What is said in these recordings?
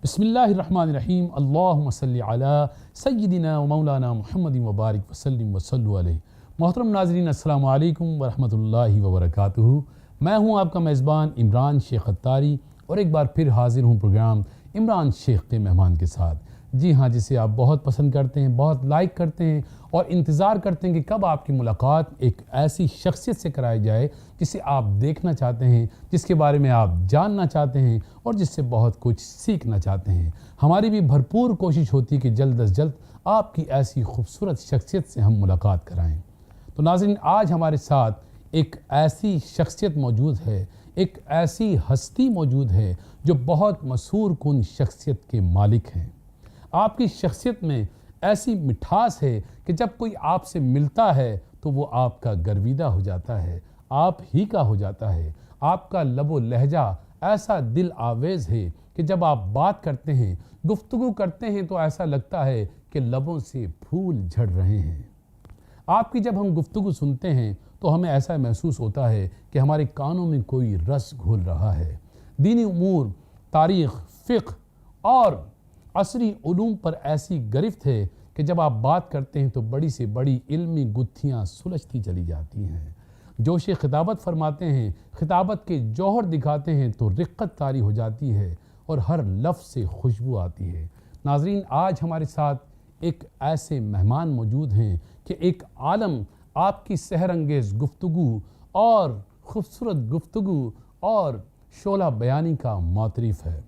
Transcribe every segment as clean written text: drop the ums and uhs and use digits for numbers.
بسم اللہ الرحمن الرحیم اللہم صلی علی سیدنا و مولانا محمد وبارک وسلم وصلو علیہ۔ محترم ناظرین السلام علیکم ورحمۃ اللہ وبرکاتہ۔ میں ہوں آپ کا میزبان عمران شیخ اتاری اور ایک بار پھر حاضر ہوں پروگرام عمران شیخ کے مہمان کے ساتھ۔ جی ہاں، جسے آپ بہت پسند کرتے ہیں، بہت لائک کرتے ہیں اور انتظار کرتے ہیں کہ کب آپ کی ملاقات ایک ایسی شخصیت سے کرائی جائے جسے آپ دیکھنا چاہتے ہیں، جس کے بارے میں آپ جاننا چاہتے ہیں اور جس سے بہت کچھ سیکھنا چاہتے ہیں۔ ہماری بھی بھرپور کوشش ہوتی ہے کہ جلد از جلد آپ کی ایسی خوبصورت شخصیت سے ہم ملاقات کرائیں۔ تو ناظرین، آج ہمارے ساتھ ایک ایسی شخصیت موجود ہے، ایک ایسی ہستی موجود ہے جو بہت مسحور کن شخصیت کے مالک ہیں۔ آپ کی شخصیت میں ایسی مٹھاس ہے کہ جب کوئی آپ سے ملتا ہے تو وہ آپ کا گرویدہ ہو جاتا ہے، آپ ہی کا ہو جاتا ہے۔ آپ کا لب و لہجہ ایسا دل آویز ہے کہ جب آپ بات کرتے ہیں، گفتگو کرتے ہیں تو ایسا لگتا ہے کہ لبوں سے پھول جھڑ رہے ہیں۔ آپ کی جب ہم گفتگو سنتے ہیں تو ہمیں ایسا محسوس ہوتا ہے کہ ہمارے کانوں میں کوئی رس گھول رہا ہے۔ دینی امور، تاریخ، فقہ اور عصری علوم پر ایسی گرفت ہے کہ جب آپ بات کرتے ہیں تو بڑی سے بڑی علمی گتھیاں سلجھتی چلی جاتی ہیں۔ جوش خطابت فرماتے ہیں، خطابت کے جوہر دکھاتے ہیں تو رقت طاری ہو جاتی ہے اور ہر لفظ سے خوشبو آتی ہے۔ ناظرین، آج ہمارے ساتھ ایک ایسے مہمان موجود ہیں کہ ایک عالم آپ کی سحر انگیز گفتگو اور خوبصورت گفتگو اور شعلہ بیانی کا معترف ہے۔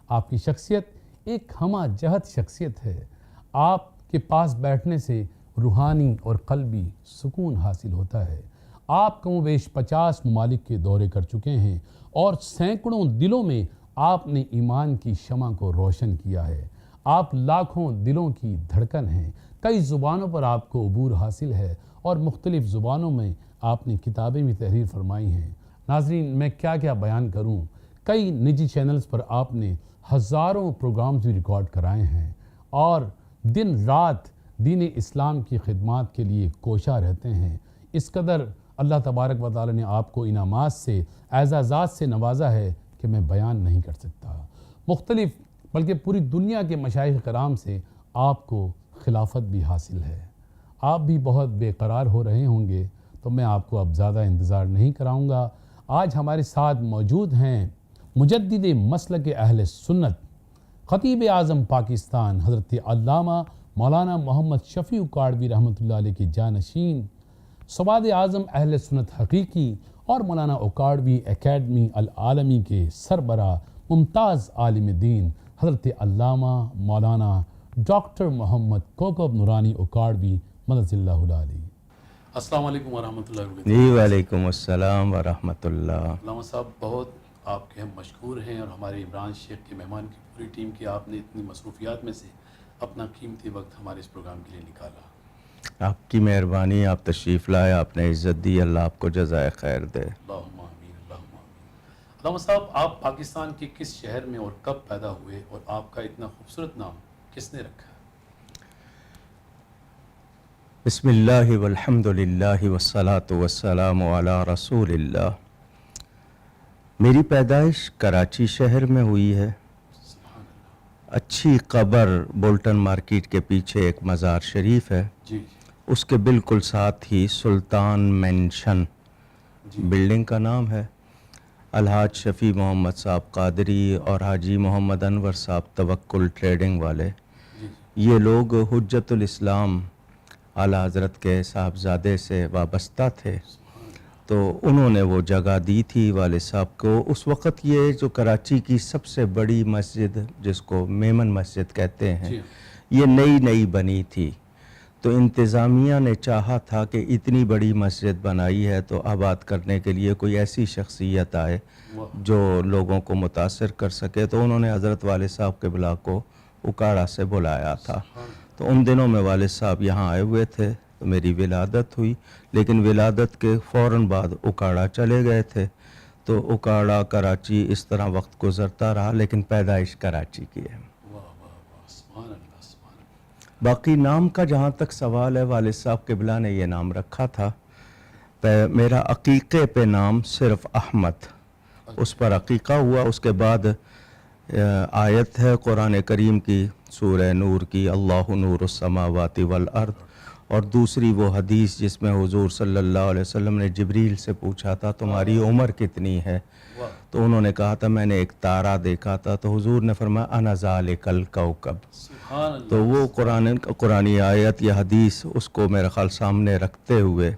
آپ کی شخصیت ایک ہمہ جہت شخصیت ہے۔ آپ کے پاس بیٹھنے سے روحانی اور قلبی سکون حاصل ہوتا ہے۔ آپ کم و بیش 50 ممالک کے دورے کر چکے ہیں اور سینکڑوں دلوں میں آپ نے ایمان کی شمع کو روشن کیا ہے۔ آپ لاکھوں دلوں کی دھڑکن ہیں۔ کئی زبانوں پر آپ کو عبور حاصل ہے اور مختلف زبانوں میں آپ نے کتابیں بھی تحریر فرمائی ہیں۔ ناظرین، میں کیا بیان کروں، کئی نجی چینلز پر آپ نے ہزاروں پروگرامز بھی ریکارڈ کرائے ہیں اور دن رات دین اسلام کی خدمات کے لیے کوشاں رہتے ہیں۔ اس قدر اللہ تبارک و تعالی نے آپ کو انعامات سے، اعزازات سے نوازا ہے کہ میں بیان نہیں کر سکتا۔ مختلف بلکہ پوری دنیا کے مشائخ کرام سے آپ کو خلافت بھی حاصل ہے۔ آپ بھی بہت بے قرار ہو رہے ہوں گے تو میں آپ کو اب زیادہ انتظار نہیں کراؤں گا۔ آج ہمارے ساتھ موجود ہیں مجدد مسلک اہل سنت، خطیب اعظم پاکستان حضرت علامہ مولانا محمد شفیع اکاڑوی رحمۃ اللہ علیہ کی جانشین، سواد اعظم اہل سنت حقیقی اور مولانا اکاڑوی اکیڈمی العالمی کے سربراہ ممتاز عالم دین حضرت علامہ مولانا ڈاکٹر محمد کوکب نورانی اکاڑوی مدد اللہ علیہ۔ السلام علیکم ورحمۃ اللہ وبرکاتہ۔ جی وعلیکم السلام ورحمۃ اللہ۔ علامہ صاحب، بہت آپ کے ہم مشکور ہیں اور ہمارے عمران شیخ کے مہمان کی پوری ٹیم کی آپ نے اتنی مصروفیات میں سے اپنا قیمتی وقت ہمارے اس پروگرام کے لیے نکالا۔ آپ کی مہربانی، آپ تشریف لائے، آپ نے عزت دی، اللہ آپ کو جزائے خیر دے۔ اللہم آمین، اللہم آمین۔ علامہ صاحب، آپ پاکستان کے کس شہر میں اور کب پیدا ہوئے اور آپ کا اتنا خوبصورت نام کس نے رکھا؟ بسم اللہ والحمد للہ والصلاة والسلام علی رسول اللہ۔ میری پیدائش کراچی شہر میں ہوئی ہے۔ اچھی قبر بولٹن مارکیٹ کے پیچھے ایک مزار شریف ہے، جی، اس کے بالکل ساتھ ہی سلطان مینشن بلڈنگ کا نام ہے۔ الحاج شفیع محمد صاحب قادری اور حاجی محمد انور صاحب توکل ٹریڈنگ والے، یہ لوگ حجت الاسلام اعلیٰ حضرت کے صاحبزادے سے وابستہ تھے، تو انہوں نے وہ جگہ دی تھی والد صاحب کو۔ اس وقت یہ جو کراچی کی سب سے بڑی مسجد، جس کو میمن مسجد کہتے ہیں، یہ نئی بنی تھی، تو انتظامیہ نے چاہا تھا کہ اتنی بڑی مسجد بنائی ہے تو آباد کرنے کے لیے کوئی ایسی شخصیت آئے جو لوگوں کو متاثر کر سکے، تو انہوں نے حضرت والد صاحب قبلہ کو اکاڑا سے بلایا تھا۔ تو ان دنوں میں والد صاحب یہاں آئے ہوئے تھے تو میری ولادت ہوئی، لیکن ولادت کے فوراً بعد اکاڑا چلے گئے تھے، تو اکاڑا کراچی اس طرح وقت گزرتا رہا، لیکن پیدائش کراچی کی ہے۔ باقی نام کا جہاں تک سوال ہے، والد صاحب قبلہ نے یہ نام رکھا تھا۔ میرا عقیقے پہ نام صرف احمد، اس پر عقیقہ ہوا، اس کے بعد آیت ہے قرآن کریم کی سورہ نور کی، اللہ نور السماوات والارض، اور دوسری وہ حدیث جس میں حضور صلی اللہ علیہ وسلم نے جبریل سے پوچھا تھا تمہاری عمر کتنی ہے، تو انہوں نے کہا تھا میں نے ایک تارہ دیکھا تھا، تو حضور نے فرمایا انا ذالک الکوکب۔ تو وہ قرآنی آیت یا حدیث اس کو میرے خیال سامنے رکھتے ہوئے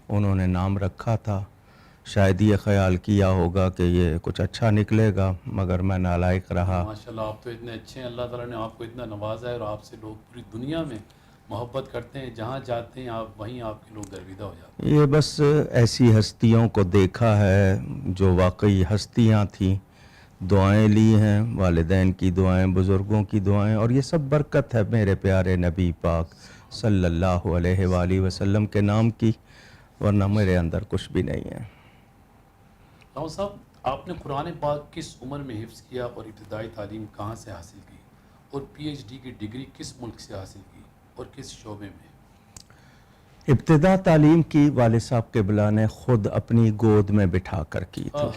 انہوں نے نام رکھا تھا۔ شاید یہ خیال کیا ہوگا کہ یہ کچھ اچھا نکلے گا، مگر میں نالائق رہا۔ ماشاءاللہ آپ تو اتنے اچھے ہیں، اللہ تعالیٰ نے آپ کو اتنا نوازا ہے، اور آپ سے لوگ پوری دنیا میں محبت کرتے ہیں، جہاں جاتے ہیں آپ وہیں آپ کے لوگ گرویدہ ہو جاتے ہیں۔ یہ بس ایسی ہستیوں کو دیکھا ہے جو واقعی ہستیاں تھیں، دعائیں لی ہیں، والدین کی دعائیں، بزرگوں کی دعائیں، اور یہ سب برکت ہے میرے پیارے نبی پاک صلی اللہ علیہ وآلہ وسلم کے نام کی، ورنہ میرے اندر کچھ بھی نہیں ہے۔ راؤ صاحب، آپ نے قرآن پاک کس عمر میں حفظ کیا اور ابتدائی تعلیم کہاں سے حاصل کی، اور پی ایچ ڈی کی ڈگری کس ملک سے حاصل کی اور کس شعبے میں؟ ابتدا تعلیم کی والد صاحب قبلہ نے خود اپنی گود میں بٹھا کر کی تھی،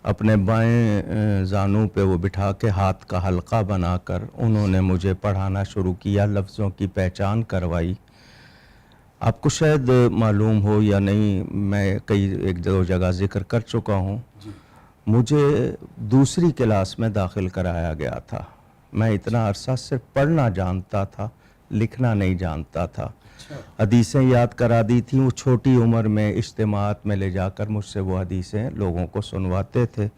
اپنے بائیں زانوں پہ وہ بٹھا کے ہاتھ کا حلقہ بنا کر انہوں نے مجھے پڑھانا شروع کیا، لفظوں کی پہچان کروائی۔ آپ کو شاید معلوم ہو یا نہیں، میں کئی ایک دو جگہ ذکر کر چکا ہوں، مجھے دوسری کلاس میں داخل کرایا گیا تھا۔ میں اتنا عرصہ صرف پڑھنا جانتا تھا، لکھنا نہیں جانتا تھا۔ حدیثیں یاد کرا دی تھیں، وہ چھوٹی عمر میں اجتماعات میں لے جا کر مجھ سے وہ حدیثیں لوگوں کو سنواتے تھے،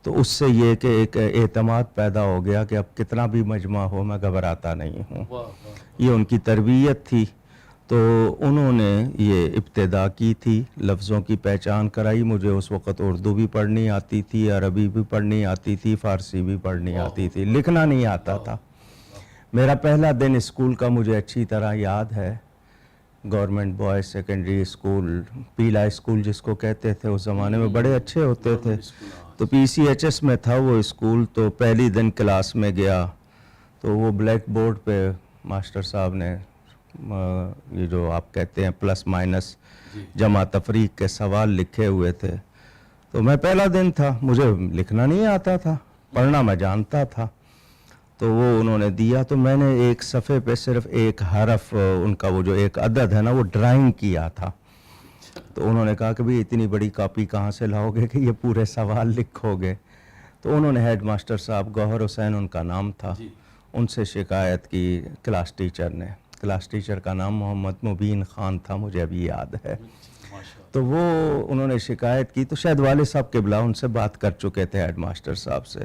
تو اس سے یہ کہ ایک اعتماد پیدا ہو گیا کہ اب کتنا بھی مجمع ہو میں گھبراتا نہیں ہوں۔ یہ ان کی تربیت تھی۔ تو انہوں نے یہ ابتدا کی تھی، لفظوں کی پہچان کرائی۔ مجھے اس وقت اردو بھی پڑھنی آتی تھی، عربی بھی پڑھنی آتی تھی، فارسی بھی پڑھنی آتی تھی، لکھنا نہیں آتا تھا۔ میرا پہلا دن اسکول کا مجھے اچھی طرح یاد ہے۔ گورنمنٹ بوائز سیکنڈری اسکول، پیلا اسکول جس کو کہتے تھے، اس زمانے میں بڑے اچھے ہوتے تھے، تو پی سی ایچ ایس میں تھا وہ اسکول۔ تو پہلی دن کلاس میں گیا تو وہ بلیک بورڈ پہ ماسٹر صاحب نے یہ جو آپ کہتے ہیں پلس مائنس جمع تفریق کے سوال لکھے ہوئے تھے۔ تو میں پہلا دن تھا، مجھے لکھنا نہیں آتا تھا، پڑھنا میں جانتا تھا۔ تو وہ انہوں نے دیا، تو میں نے ایک صفحے پہ صرف ایک حرف، ان کا وہ جو ایک عدد ہے نا، وہ ڈرائنگ کیا تھا۔ تو انہوں نے کہا کہ بھئی اتنی بڑی کاپی کہاں سے لاؤ گے کہ یہ پورے سوال لکھو گے؟ تو انہوں نے ہیڈ ماسٹر صاحب، گوہر حسین ان کا نام تھا، ان سے شکایت کی کلاس ٹیچر نے۔ کلاس ٹیچر کا نام محمد مبین خان تھا، مجھے ابھی یاد ہے۔ تو وہ انہوں نے شکایت کی، تو شاید والد صاحب قبلہ ان سے بات کر چکے تھے ہیڈ ماسٹر صاحب سے۔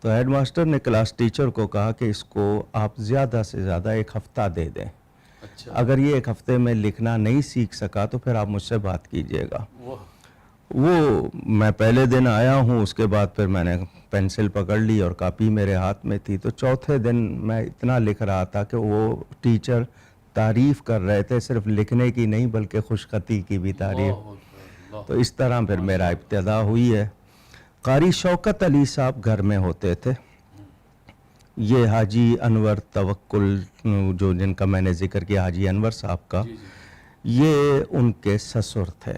تو ہیڈ ماسٹر نے کلاس ٹیچر کو کہا کہ اس کو آپ زیادہ سے زیادہ ایک ہفتہ دے دیں، اگر یہ ایک ہفتے میں لکھنا نہیں سیکھ سکا تو پھر آپ مجھ سے بات کیجئے گا۔ وہ میں پہلے دن آیا ہوں، اس کے بعد پھر میں نے پینسل پکڑ لی اور کاپی میرے ہاتھ میں تھی۔ تو چوتھے دن میں اتنا لکھ رہا تھا کہ وہ ٹیچر تعریف کر رہے تھے، صرف لکھنے کی نہیں بلکہ خوش خطی کی بھی تعریف۔ تو اس طرح پھر میرا ابتدا ہوئی ہے۔ قاری شوکت علی صاحب گھر میں ہوتے تھے، یہ حاجی انور توکل جو جن کا میں نے ذکر کیا، حاجی انور صاحب کا، یہ ان کے سسر تھے،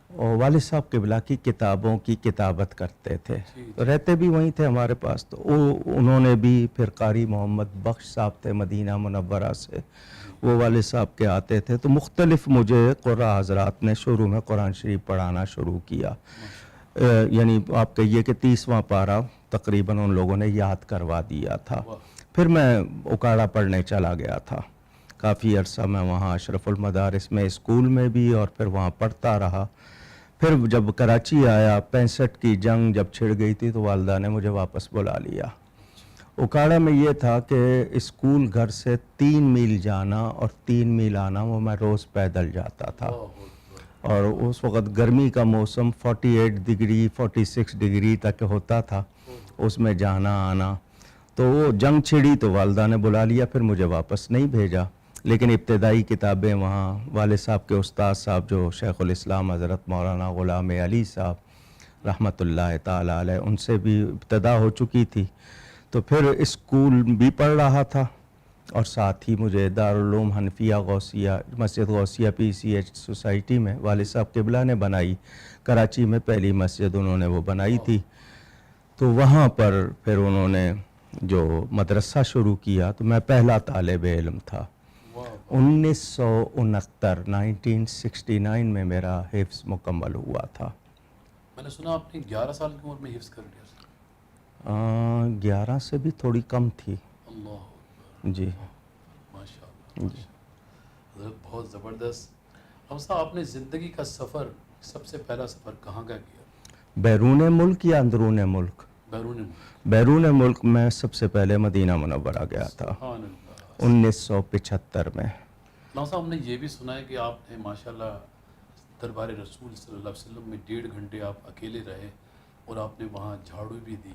اور والد صاحب قبلہ کی کتابوں کی کتابت کرتے تھے، تو رہتے بھی وہیں تھے ہمارے پاس۔ تو انہوں نے بھی پھر قاری محمد بخش صاحب تھے مدینہ منورہ سے، وہ والد صاحب کے آتے تھے۔ تو مختلف مجھے قرآن حضرات نے شروع میں قرآن شریف پڑھانا شروع کیا، یعنی آپ کہیے کہ 30واں پارہ تقریباً ان لوگوں نے یاد کروا دیا تھا۔ پھر میں اکاڑا پڑھنے چلا گیا تھا، کافی عرصہ میں وہاں اشرف المدارس میں اسکول میں بھی، اور پھر وہاں پڑھتا رہا۔ پھر جب کراچی آیا، 65 کی جنگ جب چھڑ گئی تھی، تو والدہ نے مجھے واپس بلا لیا۔ اکاڑا میں یہ تھا کہ اسکول گھر سے 3 میل جانا اور 3 میل آنا، وہ میں روز پیدل جاتا تھا، اور اس وقت گرمی کا موسم 48 ڈگری 46 ڈگری تک ہوتا تھا، اس میں جانا آنا۔ تو وہ جنگ چھڑی تو والدہ نے بلا لیا، پھر مجھے واپس نہیں بھیجا، لیکن ابتدائی کتابیں وہاں والد صاحب کے استاد صاحب جو شیخ الاسلام حضرت مولانا غلام علی صاحب رحمۃ اللہ تعالی علیہ، ان سے بھی ابتدا ہو چکی تھی۔ تو پھر اسکول بھی پڑھ رہا تھا، اور ساتھ ہی مجھے دارالعلوم حنفیہ غوثیہ مسجد غوثیہ پی سی ایچ سوسائٹی میں والد صاحب قبلہ نے بنائی، کراچی میں پہلی مسجد انہوں نے وہ بنائی تھی۔ تو وہاں پر پھر انہوں نے جو مدرسہ شروع کیا تو میں پہلا طالب علم تھا. 1969 میں میرا حفظ مکمل ہوا تھا. میں نے سنا آپ نے 11 سال کی عمر میں حفظ کر لیا. 11 سے بھی تھوڑی کم تھی. اللہ جی ماشاء اللہ. حضرت بہت زبردست. ہم صاحب آپ نے زندگی کا سفر سب سے پہلا سفر کہاں کا کیا؟ بیرون ملک یا اندرون ملک؟ بیرون ملک. بیرون ملک میں سب سے پہلے مدینہ منورہ گیا تھا سبحان اللہ. 1975 میں. صاحب ہم نے یہ بھی سنا ہے کہ آپ نے ماشاءاللہ دربار رسول صلی اللہ علیہ وسلم میں 1.5 گھنٹے آپ اکیلے رہے اور آپ نے وہاں جھاڑو بھی دی.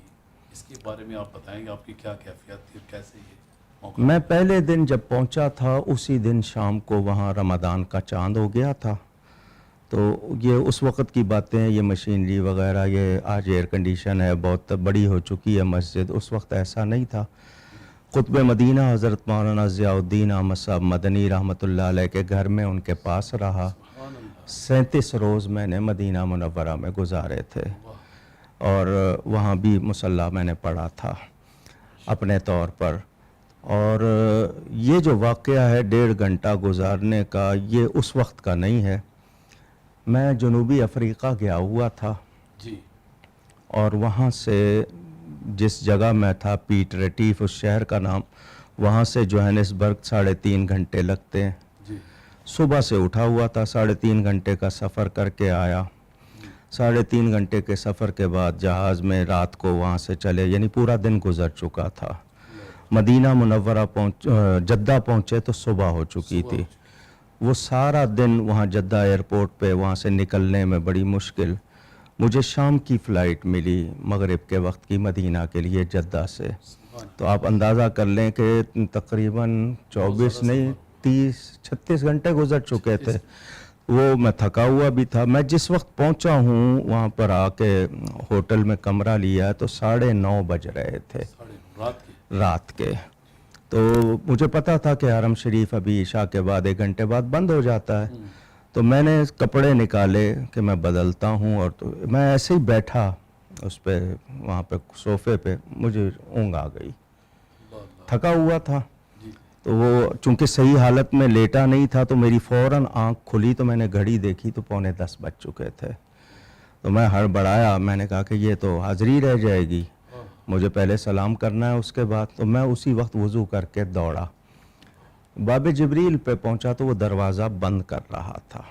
اس کے بارے میں آپ بتائیں گے آپ کی کیا کیفیت تھی اور کیسے یہ موقع؟ میں پہلے دن جب پہنچا تھا اسی دن شام کو وہاں رمضان کا چاند ہو گیا تھا. تو یہ اس وقت کی باتیں، یہ مشینری وغیرہ، یہ آج ایئر کنڈیشن ہے، بہت بڑی ہو چکی ہے مسجد. اس وقت ایسا نہیں تھا. قطب مدینہ حضرت مولانا ضیاء الدین احمد صاحب مدنی رحمۃ اللہ علیہ کے گھر میں ان کے پاس رہا. 37 روز میں نے مدینہ منورہ میں گزارے تھے اور وہاں بھی مصلی میں نے پڑھا تھا اپنے طور پر. اور یہ جو واقعہ ہے 1.5 گھنٹہ گزارنے کا، یہ اس وقت کا نہیں ہے. میں جنوبی افریقہ گیا ہوا تھا جی. اور وہاں سے جس جگہ میں تھا پیٹ ریٹیف اس شہر کا نام، وہاں سے جوہانسبرگ 3.5 گھنٹے لگتے ہیں. جی. صبح سے اٹھا ہوا تھا، 3.5 گھنٹے کا سفر کر کے آیا. 3.5 گھنٹے کے سفر کے بعد جہاز میں رات کو وہاں سے چلے، یعنی پورا دن گزر چکا تھا. مدینہ منورہ جدہ پہنچے تو صبح ہو چکی تھی. وہ سارا دن وہاں جدہ ایئرپورٹ پہ وہاں سے نکلنے میں بڑی مشکل. مجھے شام کی فلائٹ ملی مغرب کے وقت کی مدینہ کے لیے جدہ سے. تو آپ اندازہ کر لیں کہ تقریباً 36 گھنٹے گزر چکے تھے. وہ میں تھکا ہوا بھی تھا. میں جس وقت پہنچا ہوں وہاں پر آ کے ہوٹل میں کمرہ لیا تو 9:30 بج رہے تھے رات کے. تو مجھے پتا تھا کہ حرم شریف ابھی عشاء کے بعد 1 گھنٹے بعد بند ہو جاتا ہے. تو میں نے کپڑے نکالے کہ میں بدلتا ہوں اور تو میں ایسے ہی بیٹھا اس پہ وہاں پہ صوفے پہ، مجھے اونگ آ گئی. تھکا ہوا تھا تو وہ چونکہ صحیح حالت میں لیٹا نہیں تھا تو میری فوراً آنکھ کھلی تو میں نے گھڑی دیکھی تو 9:45 بج چکے تھے. تو میں ہڑبڑایا، میں نے کہا کہ یہ تو حاضری رہ جائے گی، مجھے پہلے سلام کرنا ہے اس کے بعد. تو میں اسی وقت وضو کر کے دوڑا. باب جبریل پہ پہنچا تو وہ دروازہ بند کر رہا تھا.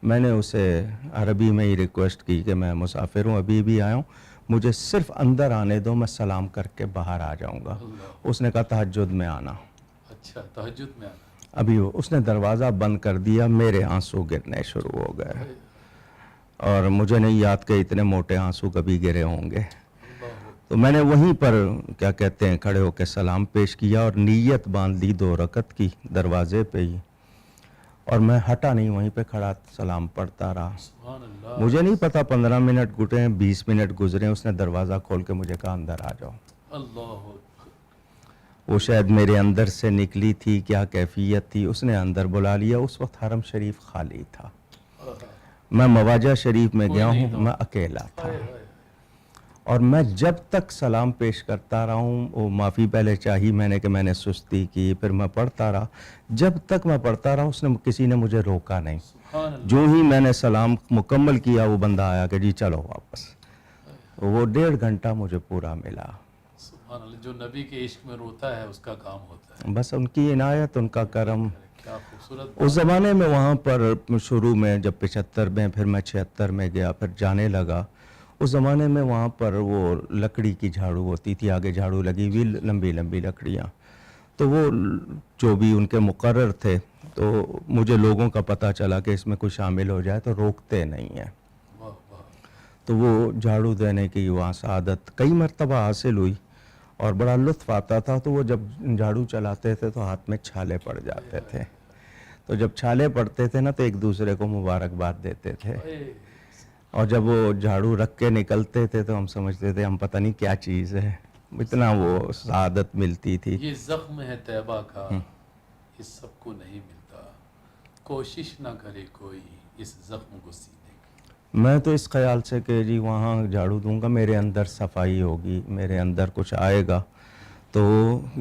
میں نے اسے عربی میں ہی ریکویسٹ کی کہ میں مسافر ہوں، ابھی بھی آیا ہوں، مجھے صرف اندر آنے دو، میں سلام کر کے باہر آ جاؤں گا. اس نے کہا تہجد میں آنا. اچھا، تہجد میں آنا. ابھی اس نے دروازہ بند کر دیا. میرے آنسو گرنے شروع ہو گئے اور مجھے نہیں یاد کہ اتنے موٹے آنسو کبھی گرے ہوں گے. تو میں نے وہیں پر کیا کہتے ہیں کھڑے ہو کے سلام پیش کیا اور نیت باندھ لی 2 رکعت کی دروازے پہ ہی، اور میں ہٹا نہیں، وہیں پہ کھڑا سلام پڑھتا رہا. مجھے نہیں پتا 15 منٹ گزرے 20 منٹ گزرے. اس نے دروازہ کھول کے مجھے کہا اندر آ جاؤ. اللہ. وہ شاید میرے اندر سے نکلی تھی، کیا کیفیت تھی، اس نے اندر بلا لیا. اس وقت حرم شریف خالی تھا. میں مواجہ شریف میں گیا ہوں، میں اکیلا تھا. اور میں جب تک سلام پیش کرتا رہا ہوں، وہ معافی پہلے چاہی میں نے کہ میں نے سستی کی، پھر میں پڑھتا رہا. جب تک میں پڑھتا رہا کسی نے مجھے روکا نہیں. جو ہی میں نے سلام مکمل کیا وہ بندہ آیا کہ جی چلو واپس. وہ 1.5 گھنٹہ مجھے پورا ملا. سبحان اللہ. جو نبی کے عشق میں روتا ہے اس کا کام ہوتا ہے. بس ان کی عنایت، ان کا کرم. کیا خوبصورت. اس زمانے میں وہاں پر شروع میں جب 75 میں، پھر میں 76 میں گیا، پھر جانے لگا. اس زمانے میں وہاں پر وہ لکڑی کی جھاڑو ہوتی تھی، آگے جھاڑو لگی ہوئی، لمبی لمبی لکڑیاں. تو وہ جو بھی ان کے مقرر تھے، تو مجھے لوگوں کا پتہ چلا کہ اس میں کوئی شامل ہو جائے تو روکتے نہیں ہیں. تو وہ جھاڑو دینے کی وہاں سعادت کئی مرتبہ حاصل ہوئی اور بڑا لطف آتا تھا. تو وہ جب جھاڑو چلاتے تھے تو ہاتھ میں چھالے پڑ جاتے تھے. تو جب چھالے پڑتے تھے نا تو ایک دوسرے کو مبارکباد دیتے تھے. اور جب وہ جھاڑو رکھ کے نکلتے تھے تو ہم سمجھتے تھے ہم پتہ نہیں کیا چیز ہے، اتنا وہ سعادت ملتی تھی. یہ زخم ہے طیبہ کا، یہ سب کو نہیں ملتا، کوشش نہ کرے کوئی اس زخم کو سینے کی. میں تو اس خیال سے کہ جی وہاں جھاڑو دوں گا میرے اندر صفائی ہوگی, میرے اندر کچھ آئے گا. تو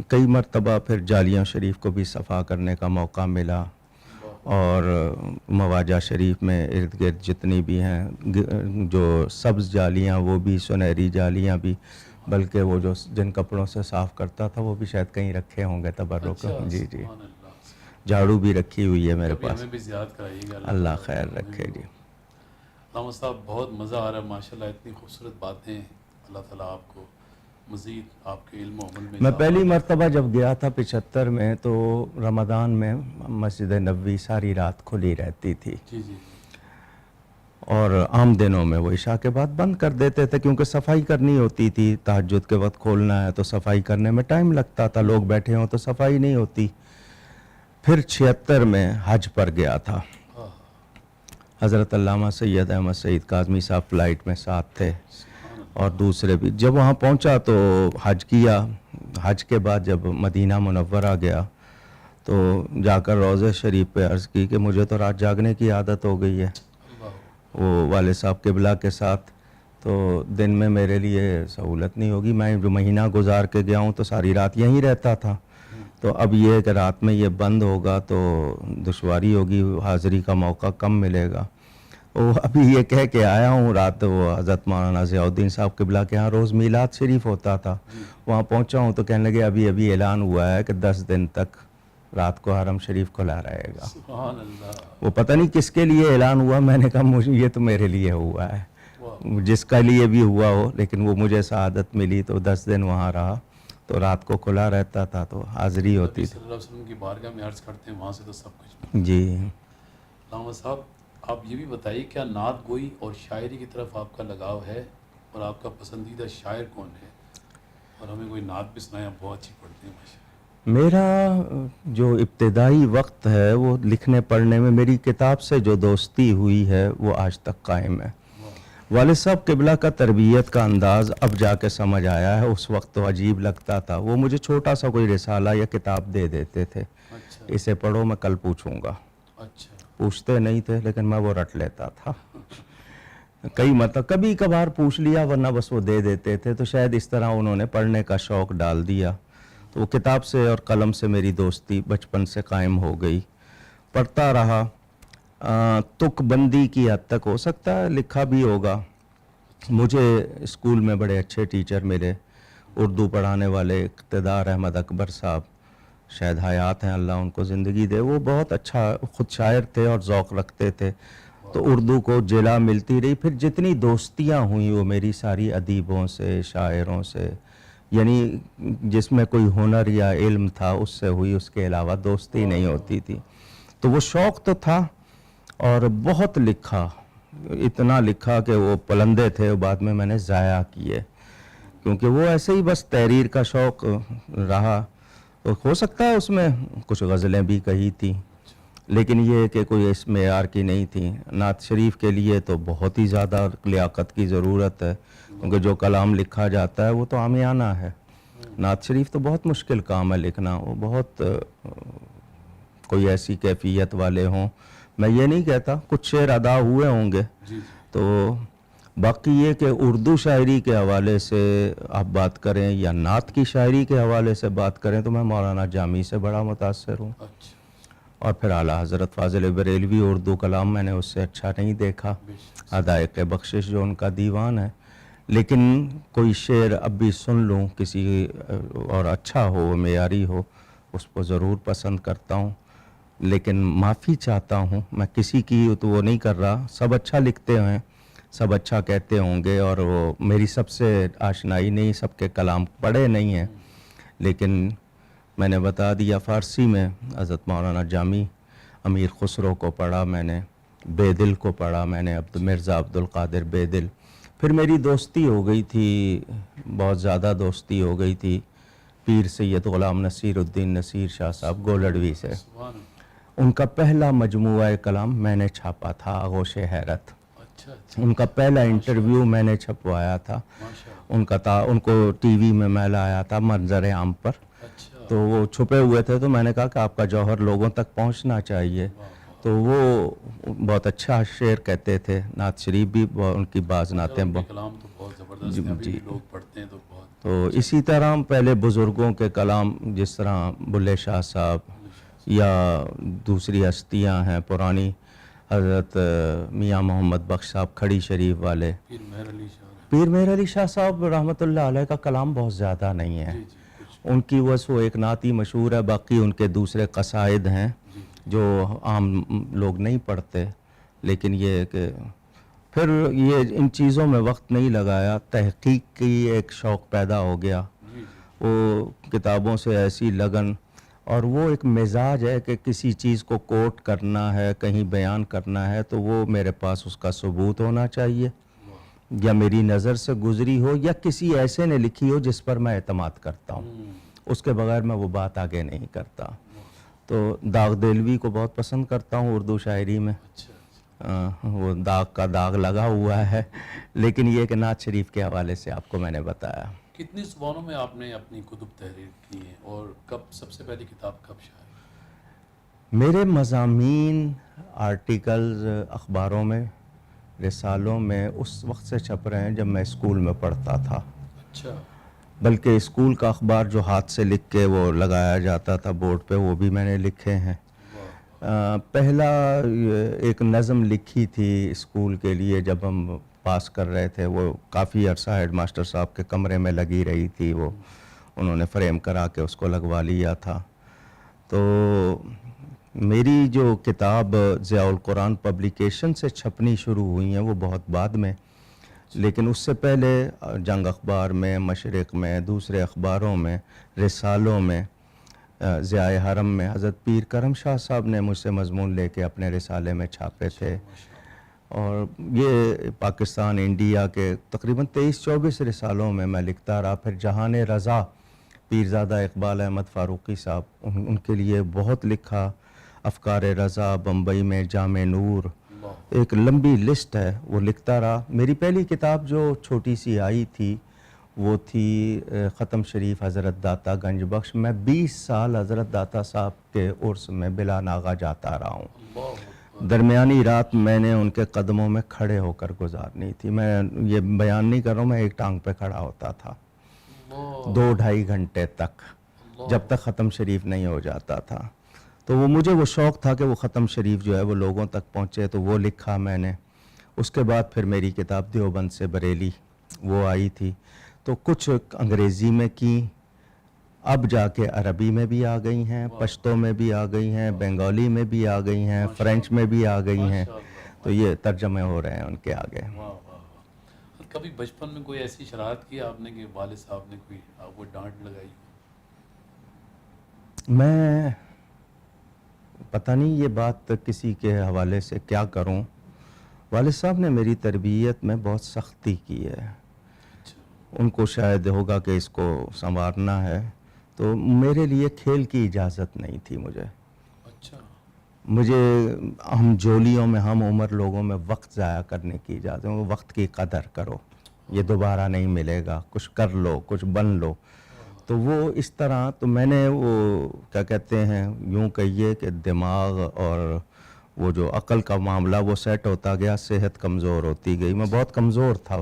کئی مرتبہ پھر جالیاں شریف کو بھی صفا کرنے کا موقع ملا, اور مواجہ شریف میں ارد گرد جتنی بھی ہیں جو سبز جالیاں وہ بھی, سنہری جالیاں بھی, بلکہ وہ جو جن کپڑوں سے صاف کرتا تھا وہ بھی شاید کہیں رکھے ہوں گے تبرک. جی جی, جھاڑو بھی رکھی ہوئی ہے میرے پاس. ہمیں بھی زیاد کرائیے گا. اللہ خیر رکھے جی. علامہ صاحب بہت مزہ آ رہا ہے ماشاءاللہ, اتنی خوبصورت باتیں. اللہ تعالیٰ آپ کو مزید آپ کے علم و عمل میں پہلی مرتبہ جب گیا تھا 75 میں, تو رمضان میں مسجد نبوی ساری رات کھلی رہتی تھی. جی جی. اور عام دنوں میں وہ عشاء کے بعد بند کر دیتے تھے, کیونکہ صفائی کرنی ہوتی تھی. تہجد کے وقت کھولنا ہے تو صفائی کرنے میں ٹائم لگتا تھا, لوگ بیٹھے ہوں تو صفائی نہیں ہوتی. پھر 76 میں حج پر گیا تھا. حضرت علامہ سید احمد سعید کاظمی صاحب فلائٹ میں ساتھ تھے, اور دوسرے بھی. جب وہاں پہنچا تو حج کیا. حج کے بعد جب مدینہ منورہ گیا تو جا کر روضہ شریف پہ عرض کی کہ مجھے تو رات جاگنے کی عادت ہو گئی ہے وہ والد صاحب قبلہ کے ساتھ, تو دن میں میرے لیے سہولت نہیں ہوگی. میں جو مہینہ گزار کے گیا ہوں تو ساری رات یہیں رہتا تھا, تو اب یہ کہ رات میں یہ بند ہوگا تو دشواری ہوگی, حاضری کا موقع کم ملے گا. وہ ابھی یہ کہہ کے آیا ہوں, رات وہ حضرت مولانا ضیاء الدین صاحب قبلہ کے ہاں روز میلاد شریف ہوتا تھا, وہاں پہنچا ہوں تو کہنے لگے ابھی اعلان ہوا ہے کہ 10 دن تک رات کو حرم شریف کھلا رہے گا. سبحان اللہ. وہ پتہ نہیں کس کے لیے اعلان ہوا. میں نے کہا مجھے یہ تو میرے لیے ہوا ہے, جس کا لیے بھی ہوا ہو, لیکن وہ مجھے سعادت ملی تو 10 دن وہاں رہا, تو رات کو کھلا رہتا تھا تو حاضری ہوتی تھی. صلی اللہ علیہ وسلم کی بارگاہ میں عرض کرتے ہیں, وہاں سے تو سب کچھ. جی. علامہ صاحب آپ یہ بھی بتائیے, کیا نعت گوئی اور شاعری کی طرف آپ کا لگاؤ ہے, اور آپ کا پسندیدہ شاعر کون ہے, اور ہمیں کوئی نعت بھی سنائیں, آپ بہت اچھی پڑھتے ہیں ماشاءاللہ. میرا جو ابتدائی وقت ہے وہ لکھنے پڑھنے میں, میری کتاب سے جو دوستی ہوئی ہے وہ آج تک قائم ہے. والد صاحب قبلہ کا تربیت کا انداز اب جا کے سمجھ آیا ہے, اس وقت تو عجیب لگتا تھا. وہ مجھے چھوٹا سا کوئی رسالہ یا کتاب دے دیتے تھے, اسے پڑھو میں کل پوچھوں گا. پوچھتے نہیں تھے لیکن میں وہ رٹ لیتا تھا. کئی مطلب کبھی کبھار پوچھ لیا, ورنہ بس وہ دے دیتے تھے. تو شاید اس طرح انہوں نے پڑھنے کا شوق ڈال دیا, تو وہ کتاب سے اور قلم سے میری دوستی بچپن سے قائم ہو گئی. پڑھتا رہا, تک بندی کی حد تک ہو سکتا ہے لکھا بھی ہوگا. مجھے اسکول میں بڑے اچھے ٹیچر ملے, اردو پڑھانے والے اقتدار احمد اکبر صاحب, شاید حیات ہیں, اللہ ان کو زندگی دے. وہ بہت اچھا خود شاعر تھے اور ذوق رکھتے تھے, تو اردو کو جلا ملتی رہی. پھر جتنی دوستیاں ہوئیں وہ میری ساری ادیبوں سے, شاعروں سے, یعنی جس میں کوئی ہنر یا علم تھا اس سے ہوئی, اس کے علاوہ دوستی نہیں ہوتی تھی. تو وہ شوق تو تھا, اور بہت لکھا, اتنا لکھا کہ وہ پلندے تھے, بعد میں نے ضائع کیے, کیونکہ وہ ایسے ہی بس تحریر کا شوق رہا. تو ہو سکتا ہے اس میں کچھ غزلیں بھی کہی تھیں, لیکن یہ کہ کوئی اس معیار کی نہیں تھی. نعت شریف کے لیے تو بہت ہی زیادہ لیاقت کی ضرورت ہے, کیونکہ جو کلام لکھا جاتا ہے وہ تو عامیانہ ہے. نعت شریف تو بہت مشکل کام ہے لکھنا, وہ بہت کوئی ایسی کیفیت والے ہوں. میں یہ نہیں کہتا, کچھ شعر ادا ہوئے ہوں گے. تو باقی یہ کہ اردو شاعری کے حوالے سے آپ بات کریں یا نعت کی شاعری کے حوالے سے بات کریں تو میں مولانا جامی سے بڑا متاثر ہوں, اور پھر اعلیٰ حضرت فاضل بریلوی, اردو کلام میں نے اس سے اچھا نہیں دیکھا. حدائق بخشش جو ان کا دیوان ہے, لیکن کوئی شعر اب بھی سن لوں کسی اور اچھا ہو, معیاری ہو, اس کو ضرور پسند کرتا ہوں. لیکن معافی چاہتا ہوں, میں کسی کی تو وہ نہیں کر رہا. سب اچھا لکھتے ہیں, سب اچھا کہتے ہوں گے, اور وہ میری سب سے آشنائی نہیں, سب کے کلام پڑھے نہیں ہیں. لیکن میں نے بتا دیا, فارسی میں حضرت مولانا جامی امیر خسرو کو پڑھا میں نے, بے دل کو پڑھا میں نے, مرزا عبد القادر بے دل. پھر میری دوستی ہو گئی تھی, بہت زیادہ دوستی ہو گئی تھی پیر سید غلام نصیر الدین نصیر شاہ صاحب گولڑوی سے. ان کا پہلا مجموعہ کلام میں نے چھاپا تھا, آغوش حیرت. ان کا پہلا انٹرویو میں نے چھپوایا تھا. ان کو ٹی وی میں لایا تھا منظر عام پر, تو وہ چھپے ہوئے تھے. تو میں نے کہا کہ آپ کا جوہر لوگوں تک پہنچنا چاہیے, تو وہ بہت اچھا شعر کہتے تھے. نعت شریف بھی ان کی بعض نعتیں کلام تو بہت زبردست ہیں, ابھی بھی لوگ پڑھتے ہیں تو بہت. تو اسی طرح پہلے بزرگوں کے کلام جس طرح بلے شاہ صاحب یا دوسری ہستیاں ہیں پرانی, حضرت میاں محمد بخش صاحب کھڑی شریف والے, پیر مہر علی شاہ صاحب رحمۃ اللہ علیہ کا کلام بہت زیادہ نہیں ہے. ان کی بس وہ ایک نعت ہی مشہور ہے, باقی ان کے دوسرے قصائد ہیں جو عام لوگ نہیں پڑھتے. لیکن یہ کہ پھر یہ ان چیزوں میں وقت نہیں لگایا, تحقیق کی ایک شوق پیدا ہو گیا, وہ کتابوں سے ایسی لگن, اور وہ ایک مزاج ہے کہ کسی چیز کو کوٹ کرنا ہے, کہیں بیان کرنا ہے تو وہ میرے پاس اس کا ثبوت ہونا چاہیے, یا میری نظر سے گزری ہو, یا کسی ایسے نے لکھی ہو جس پر میں اعتماد کرتا ہوں. اس کے بغیر میں وہ بات آگے نہیں کرتا. تو داغ دہلوی کو بہت پسند کرتا ہوں اردو شاعری میں, وہ داغ کا داغ لگا ہوا ہے. لیکن یہ کہ نعت شریف کے حوالے سے آپ کو میں نے بتایا. کتنی زبانوں میں آپ نے اپنی کتب تحریر کی ہیں, اور کب سب سے پہلی کتاب کب شائع؟ میرے مضامین آرٹیکلز اخباروں میں, رسالوں میں اس وقت سے چھپ رہے ہیں جب میں اسکول میں پڑھتا تھا. اچھا. بلکہ اسکول کا اخبار جو ہاتھ سے لکھ کے وہ لگایا جاتا تھا بورڈ پہ, وہ بھی میں نے لکھے ہیں. پہلا ایک نظم لکھی تھی اسکول کے لیے جب ہم پاس کر رہے تھے, وہ کافی عرصہ ہیڈ ماسٹر صاحب کے کمرے میں لگی رہی تھی, وہ انہوں نے فریم کرا کے اس کو لگوا لیا تھا. تو میری جو کتاب ضیاء القرآن پبلیکیشن سے چھپنی شروع ہوئی ہیں وہ بہت بعد میں, لیکن اس سے پہلے جنگ اخبار میں, مشرق میں, دوسرے اخباروں میں, رسالوں میں, ضیاء حرم میں حضرت پیر کرم شاہ صاحب نے مجھ سے مضمون لے کے اپنے رسالے میں چھاپے تھے. اور یہ پاکستان انڈیا کے تقریباً 23-24 رسالوں میں لکھتا رہا. پھر جہان رضا پیرزادہ اقبال احمد فاروقی صاحب, ان کے لیے بہت لکھا. افکار رضا بمبئی میں, جامع نور, ایک لمبی لسٹ ہے, وہ لکھتا رہا. میری پہلی کتاب جو چھوٹی سی آئی تھی وہ تھی ختم شریف حضرت داتا گنج بخش. میں 20 سال حضرت داتا صاحب کے عرس میں بلا ناغہ جاتا رہا ہوں. درمیانی رات میں نے ان کے قدموں میں کھڑے ہو کر گزارنی تھی. میں یہ بیان نہیں کر رہا ہوں, میں ایک ٹانگ پہ کھڑا ہوتا تھا 2-2.5 گھنٹے تک, جب تک ختم شریف نہیں ہو جاتا تھا. تو وہ مجھے وہ شوق تھا کہ وہ ختم شریف جو ہے وہ لوگوں تک پہنچے, تو وہ لکھا میں نے. اس کے بعد پھر میری کتاب دیوبند سے بریلی وہ آئی تھی, تو کچھ انگریزی میں کی, اب جا کے عربی میں بھی آ گئی ہیں, پشتو میں بھی آ گئی ہیں, بنگالی میں بھی آ گئی ہیں, فرینچ میں بھی آ گئی ہیں. تو یہ ترجمے ہو رہے ہیں ان کے آگے. کبھی بچپن میں کوئی ایسی شرارت کی آپ نے کہ والد صاحب نے کوئی آپ کو ڈانٹ لگائی؟ میں پتہ نہیں یہ بات کسی کے حوالے سے کیا کروں. والد صاحب نے میری تربیت میں بہت سختی کی ہے. ان کو شاید ہوگا کہ اس کو سنوارنا ہے, تو میرے لیے کھیل کی اجازت نہیں تھی. مجھے ہم جولیوں میں, ہم عمر لوگوں میں وقت ضائع کرنے کی اجازت ہے. وقت کی قدر کرو, یہ دوبارہ نہیں ملے گا, کچھ کر لو, کچھ بن لو. تو وہ اس طرح, تو میں نے وہ کیا کہتے ہیں, یوں کہیے کہ دماغ اور وہ جو عقل کا معاملہ وہ سیٹ ہوتا گیا, صحت کمزور ہوتی گئی. میں بہت کمزور تھا,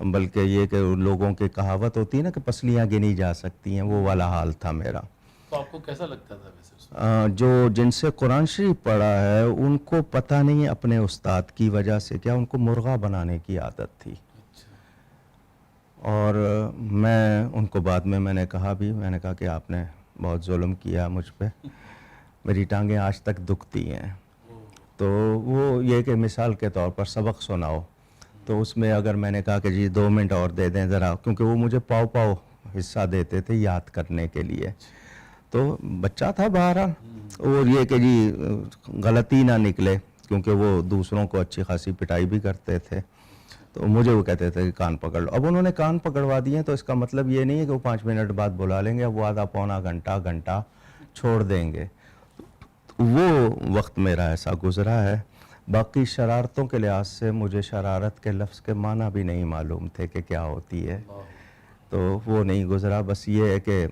بلکہ یہ کہ لوگوں کی کہاوت ہوتی ہے نا کہ پسلیاں گنی جا سکتی ہیں, وہ والا حال تھا میرا. تو آپ کو کیسا لگتا تھا ویسے؟ جو جن سے قرآن شریف پڑھا ہے ان کو پتہ نہیں اپنے استاد کی وجہ سے کیا, ان کو مرغا بنانے کی عادت تھی. اور میں ان کو بعد میں نے کہا بھی, میں نے کہا کہ آپ نے بہت ظلم کیا مجھ پہ, میری ٹانگیں آج تک دکھتی ہیں. تو وہ یہ کہ مثال کے طور پر سبق سناؤ, تو اس میں اگر میں نے کہا کہ جی 2 منٹ اور دے دیں ذرا, کیونکہ وہ مجھے پاؤ حصہ دیتے تھے یاد کرنے کے لیے. تو بچہ تھا بہرحال, اور یہ کہ جی غلطی نہ نکلے, کیونکہ وہ دوسروں کو اچھی خاصی پٹائی بھی کرتے تھے. تو مجھے وہ کہتے تھے کہ کان پکڑ لو. اب انہوں نے کان پکڑوا دیے تو اس کا مطلب یہ نہیں ہے کہ وہ 5 منٹ بعد بلا لیں گے, اب وہ آدھا پونا گھنٹہ چھوڑ دیں گے. وہ وقت میرا ایسا گزرا ہے. باقی شرارتوں کے لحاظ سے مجھے شرارت کے لفظ کے معنی بھی نہیں معلوم تھے کہ کیا ہوتی ہے, تو وہ نہیں گزرا. بس یہ ہے کہ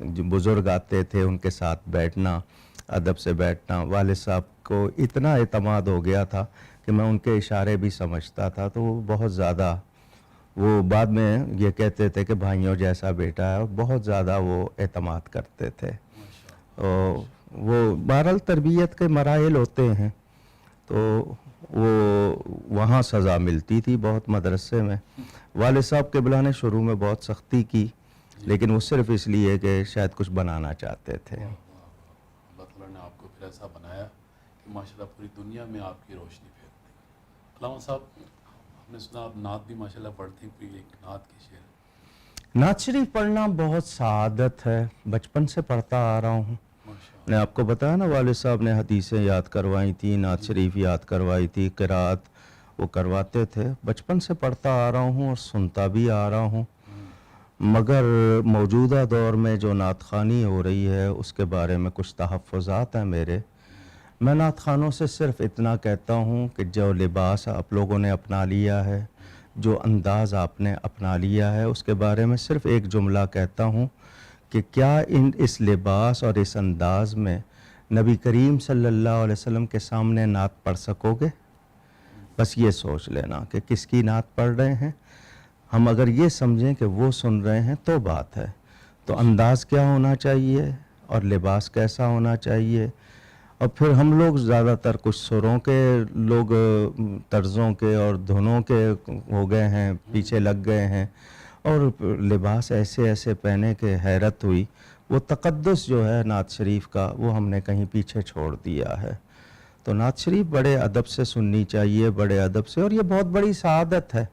جو بزرگ آتے تھے ان کے ساتھ بیٹھنا, ادب سے بیٹھنا. والد صاحب کو اتنا اعتماد ہو گیا تھا کہ میں ان کے اشارے بھی سمجھتا تھا، تو وہ بہت زیادہ، وہ بعد میں یہ کہتے تھے کہ بھائیوں جیسا بیٹا ہے، اور بہت زیادہ وہ اعتماد کرتے تھے. اور وہ بہرحال تربیت کے مراحل ہوتے ہیں، تو وہ وہاں سزا ملتی تھی بہت مدرسے میں. والد صاحب قبلہ نے شروع میں بہت سختی کی، لیکن وہ صرف اس لیے کہ شاید کچھ بنانا چاہتے تھے. اللہ تعالیٰ نے آپ کو پھر ایسا بنایا کہ ماشاءاللہ پوری دنیا میں آپ کی روشنی پھیلتی. علامہ صاحب، ہم نے سنا آپ نعت بھی ماشاءاللہ پڑھتے ہیں، کوئی ایک نعت کی شعر. نعت شریف پڑھنا بہت سعادت ہے، بچپن سے پڑھتا آ رہا ہوں. میں نے آپ کو بتایا نا، والد صاحب نے حدیثیں یاد کروائی تھیں، نعت شریف یاد کروائی تھی، قرات وہ کرواتے تھے. بچپن سے پڑھتا آ رہا ہوں اور سنتا بھی آ رہا ہوں. مگر موجودہ دور میں جو نعت خوانی ہو رہی ہے اس کے بارے میں کچھ تحفظات ہیں میرے. میں نعت خوانوں سے صرف اتنا کہتا ہوں کہ جو لباس آپ لوگوں نے اپنا لیا ہے، جو انداز آپ نے اپنا لیا ہے، اس کے بارے میں صرف ایک جملہ کہتا ہوں کہ کیا اس لباس اور اس انداز میں نبی کریم صلی اللہ علیہ وسلم کے سامنے نعت پڑھ سکو گے؟ بس یہ سوچ لینا کہ کس کی نعت پڑھ رہے ہیں. ہم اگر یہ سمجھیں کہ وہ سن رہے ہیں تو بات ہے. تو انداز کیا ہونا چاہیے اور لباس کیسا ہونا چاہیے. اور پھر ہم لوگ زیادہ تر کچھ سروں کے لوگ، طرزوں کے اور دھنوں کے ہو گئے ہیں، پیچھے لگ گئے ہیں، اور لباس ایسے ایسے پہنے کہ حیرت ہوئی. وہ تقدس جو ہے نعت شریف کا، وہ ہم نے کہیں پیچھے چھوڑ دیا ہے. تو نعت شریف بڑے ادب سے سننی چاہیے، بڑے ادب سے، اور یہ بہت بڑی سعادت ہے.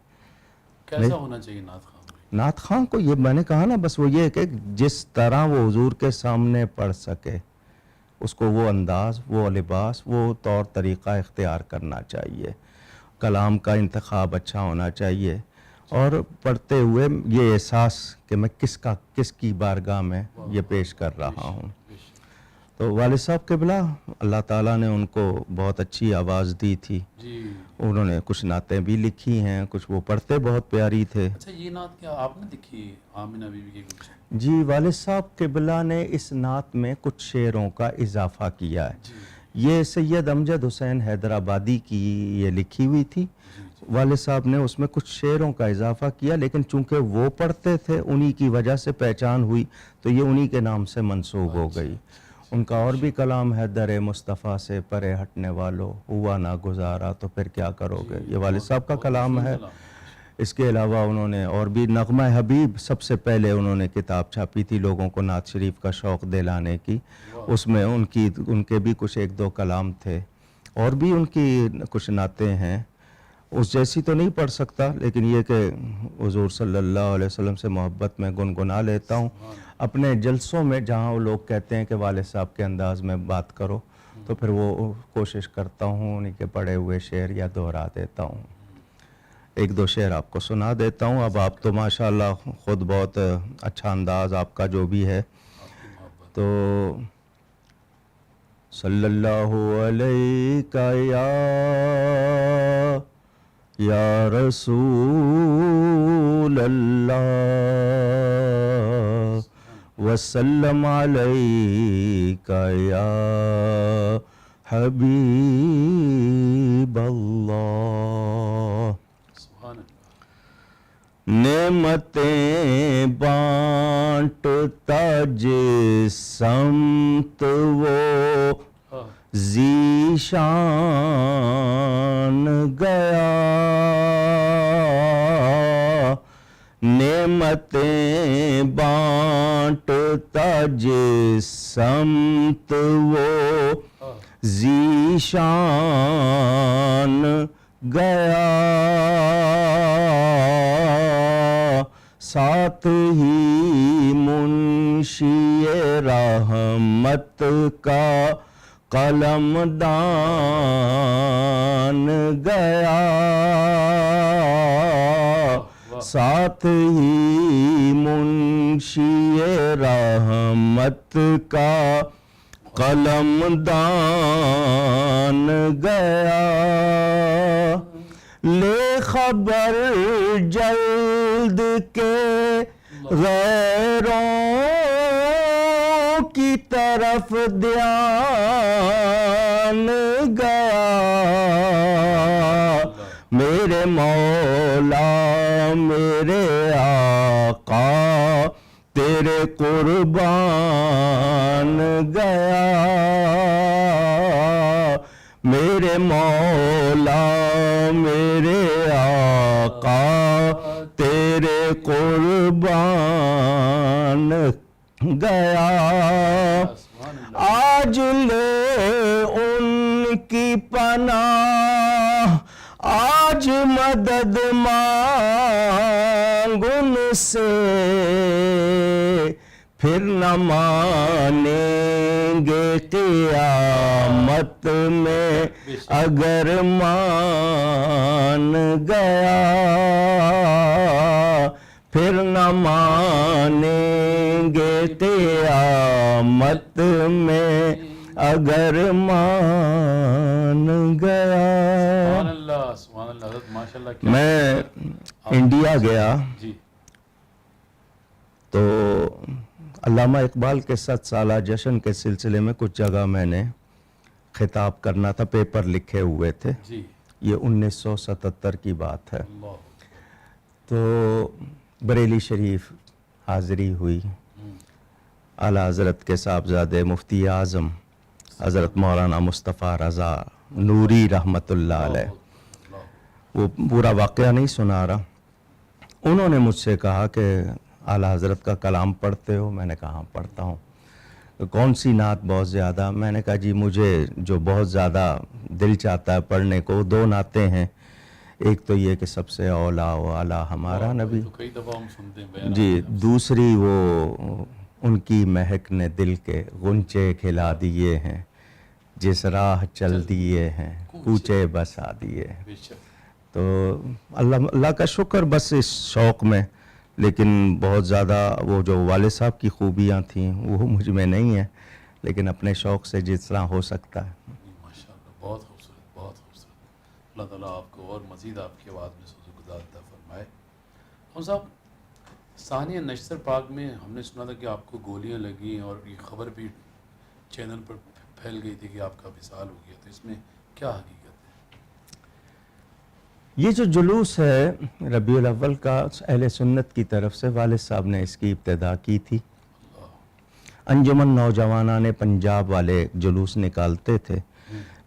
کیسا ہونا چاہیے نعت خواں؟ نعت خواں کو یہ میں نے کہا نا، بس وہ یہ کہ جس طرح وہ حضور کے سامنے پڑھ سکے، اس کو وہ انداز، وہ لباس، وہ طور طریقہ اختیار کرنا چاہیے. کلام کا انتخاب اچھا ہونا چاہیے، اور پڑھتے ہوئے یہ احساس کہ میں کس کی بارگاہ میں یہ پیش کر رہا ہوں. تو والد صاحب قبلہ، اللہ تعالیٰ نے ان کو بہت اچھی آواز دی تھی. انہوں نے کچھ نعتیں بھی لکھی ہیں، کچھ وہ پڑھتے بہت پیاری تھے. اچھا، یہ نعت کیا آپ نے لکھی، آمنہ بی بی کی کچھ؟ جی، والد صاحب قبلہ نے اس نعت میں کچھ شعروں کا اضافہ کیا ہے. یہ سید امجد حسین حیدرآبادی کی یہ لکھی ہوئی تھی. والد صاحب نے اس میں کچھ شعروں کا اضافہ کیا، لیکن چونکہ وہ پڑھتے تھے انہی کی وجہ سے پہچان ہوئی، تو یہ انہی کے نام سے منسوب ہو گئی. ان کا اور بھی کلام ہے، در مصطفیٰ سے پرے ہٹنے والو، ہوا نہ گزارا تو پھر کیا کرو گے، یہ والد صاحب کا کلام ہے. اس کے علاوہ انہوں نے اور بھی نغمہ حبیب، سب سے پہلے انہوں نے کتاب چھاپی تھی لوگوں کو نعت شریف کا شوق دلانے کی. اس میں ان کے بھی کچھ ایک دو کلام تھے، اور بھی ان کی کچھ نعتیں ہیں. اس جیسی تو نہیں پڑھ سکتا، لیکن یہ کہ حضور صلی اللہ علیہ وسلم سے محبت میں گنگنا لیتا ہوں. اپنے جلسوں میں جہاں وہ لوگ کہتے ہیں کہ والد صاحب کے انداز میں بات کرو، تو پھر وہ کوشش کرتا ہوں انہی کے پڑھے ہوئے شعر یا دہرا دیتا ہوں. ایک دو شعر آپ کو سنا دیتا ہوں. اب آپ تو ماشاءاللہ خود بہت اچھا انداز آپ کا جو بھی ہے. تو صلی اللہ علیہ یا رسول اللہ وسلم علیک یا حبیب اللہ. نعمتیں بانٹتا جس سمت وہ ذیشان گیا، نعمتیں بانٹتا جس سمت وہ ذیشان گیا، ساتھ ہی منشی رحمت کا قلم دان گیا، ساتھ ہی منشی رحمت کا قلم دان گیا. لے خبر جلد کے غیروں کی طرف دھیان مولا میرے آقا تیرے قربان گیا، میرے مولا میرے آقا تیرے قربان گیا، آج لے ان کی پناہ، آج مدد مانگ ان سے، پھر نہ مانیں گے قیامت میں اگر مان گیا، پھر نہ مانیں گے قیامت میں اگر مان گیا۔ سبحان اللہ، سبحان اللہ، حضرت ماشاء اللہ۔ میں انڈیا گیا جی تو علامہ اقبال کے 7 سالہ جشن کے سلسلے میں کچھ جگہ میں نے خطاب کرنا تھا، پیپر لکھے ہوئے تھے، جی، یہ 1977 کی بات ہے۔ اللہ، تو بریلی شریف حاضری ہوئی، اعلیٰ حضرت کے صاحبزادے مفتی اعظم حضرت مولانا مصطفیٰ رضا نوری رحمۃ اللہ علیہ، وہ پورا واقعہ نہیں سنا رہا، انہوں نے مجھ سے کہا کہ اعلیٰ حضرت کا کلام پڑھتے ہو؟ میں نے کہا ہاں پڑھتا ہوں۔ کون سی نعت بہت زیادہ؟ میں نے کہا جی مجھے جو بہت زیادہ دل چاہتا ہے پڑھنے کو 2 نعتیں ہیں، ایک تو یہ کہ سب سے اولا و اعلیٰ ہمارا نبی، تو کئی دفعہ ہم سنتے ہیں بیان جی، دوسری وہ ان کی مہک نے دل کے غنچے کھلا دیے ہیں، جس راہ چل دیے ہیں کوچے بسا دیے ہیں۔ بے شک، تو اللہ کا شکر بس اس شوق میں، لیکن بہت زیادہ وہ جو والد صاحب کی خوبیاں تھیں وہ مجھ میں نہیں ہیں، لیکن اپنے شوق سے جس طرح ہو سکتا ہے۔ ماشاء اللہ، بہت خوبصورت، بہت خوبصورت۔ اللہ تعالیٰ آپ کو اور مزید آپ کی آواز میں سوز و گداز عطا فرمائے۔ ہم صاحب ثانیہ نشتر پاک میں ہم نے سنا تھا کہ آپ کو گولیاں لگیں اور یہ خبر بھی چینل پر پھیل گئی تھی کہ آپ کا وصال ہو گیا، تو اس میں کیا حقیقت ہے؟ یہ جو جلوس ہے ربیع الاول کا اہل سنت کی طرف سے، والد صاحب نے اس کی ابتدا کی تھی۔ انجمن نوجوانان پنجاب والے جلوس نکالتے تھے،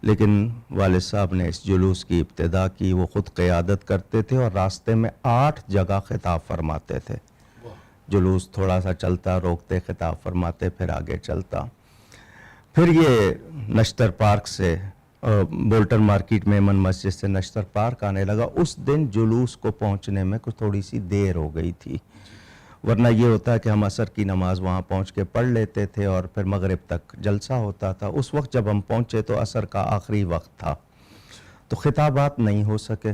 لیکن والد صاحب نے اس جلوس کی ابتدا کی، وہ خود قیادت کرتے تھے اور راستے میں 8 جگہ خطاب فرماتے تھے۔ جلوس تھوڑا سا چلتا، روکتے، خطاب فرماتے، پھر آگے چلتا۔ پھر یہ نشتر پارک سے بولٹن مارکیٹ میں من مسجد سے نشتر پارک آنے لگا۔ اس دن جلوس کو پہنچنے میں کچھ تھوڑی سی دیر ہو گئی تھی، ورنہ یہ ہوتا ہے کہ ہم عصر کی نماز وہاں پہنچ کے پڑھ لیتے تھے اور پھر مغرب تک جلسہ ہوتا تھا۔ اس وقت جب ہم پہنچے تو عصر کا آخری وقت تھا، تو خطابات نہیں ہو سکے،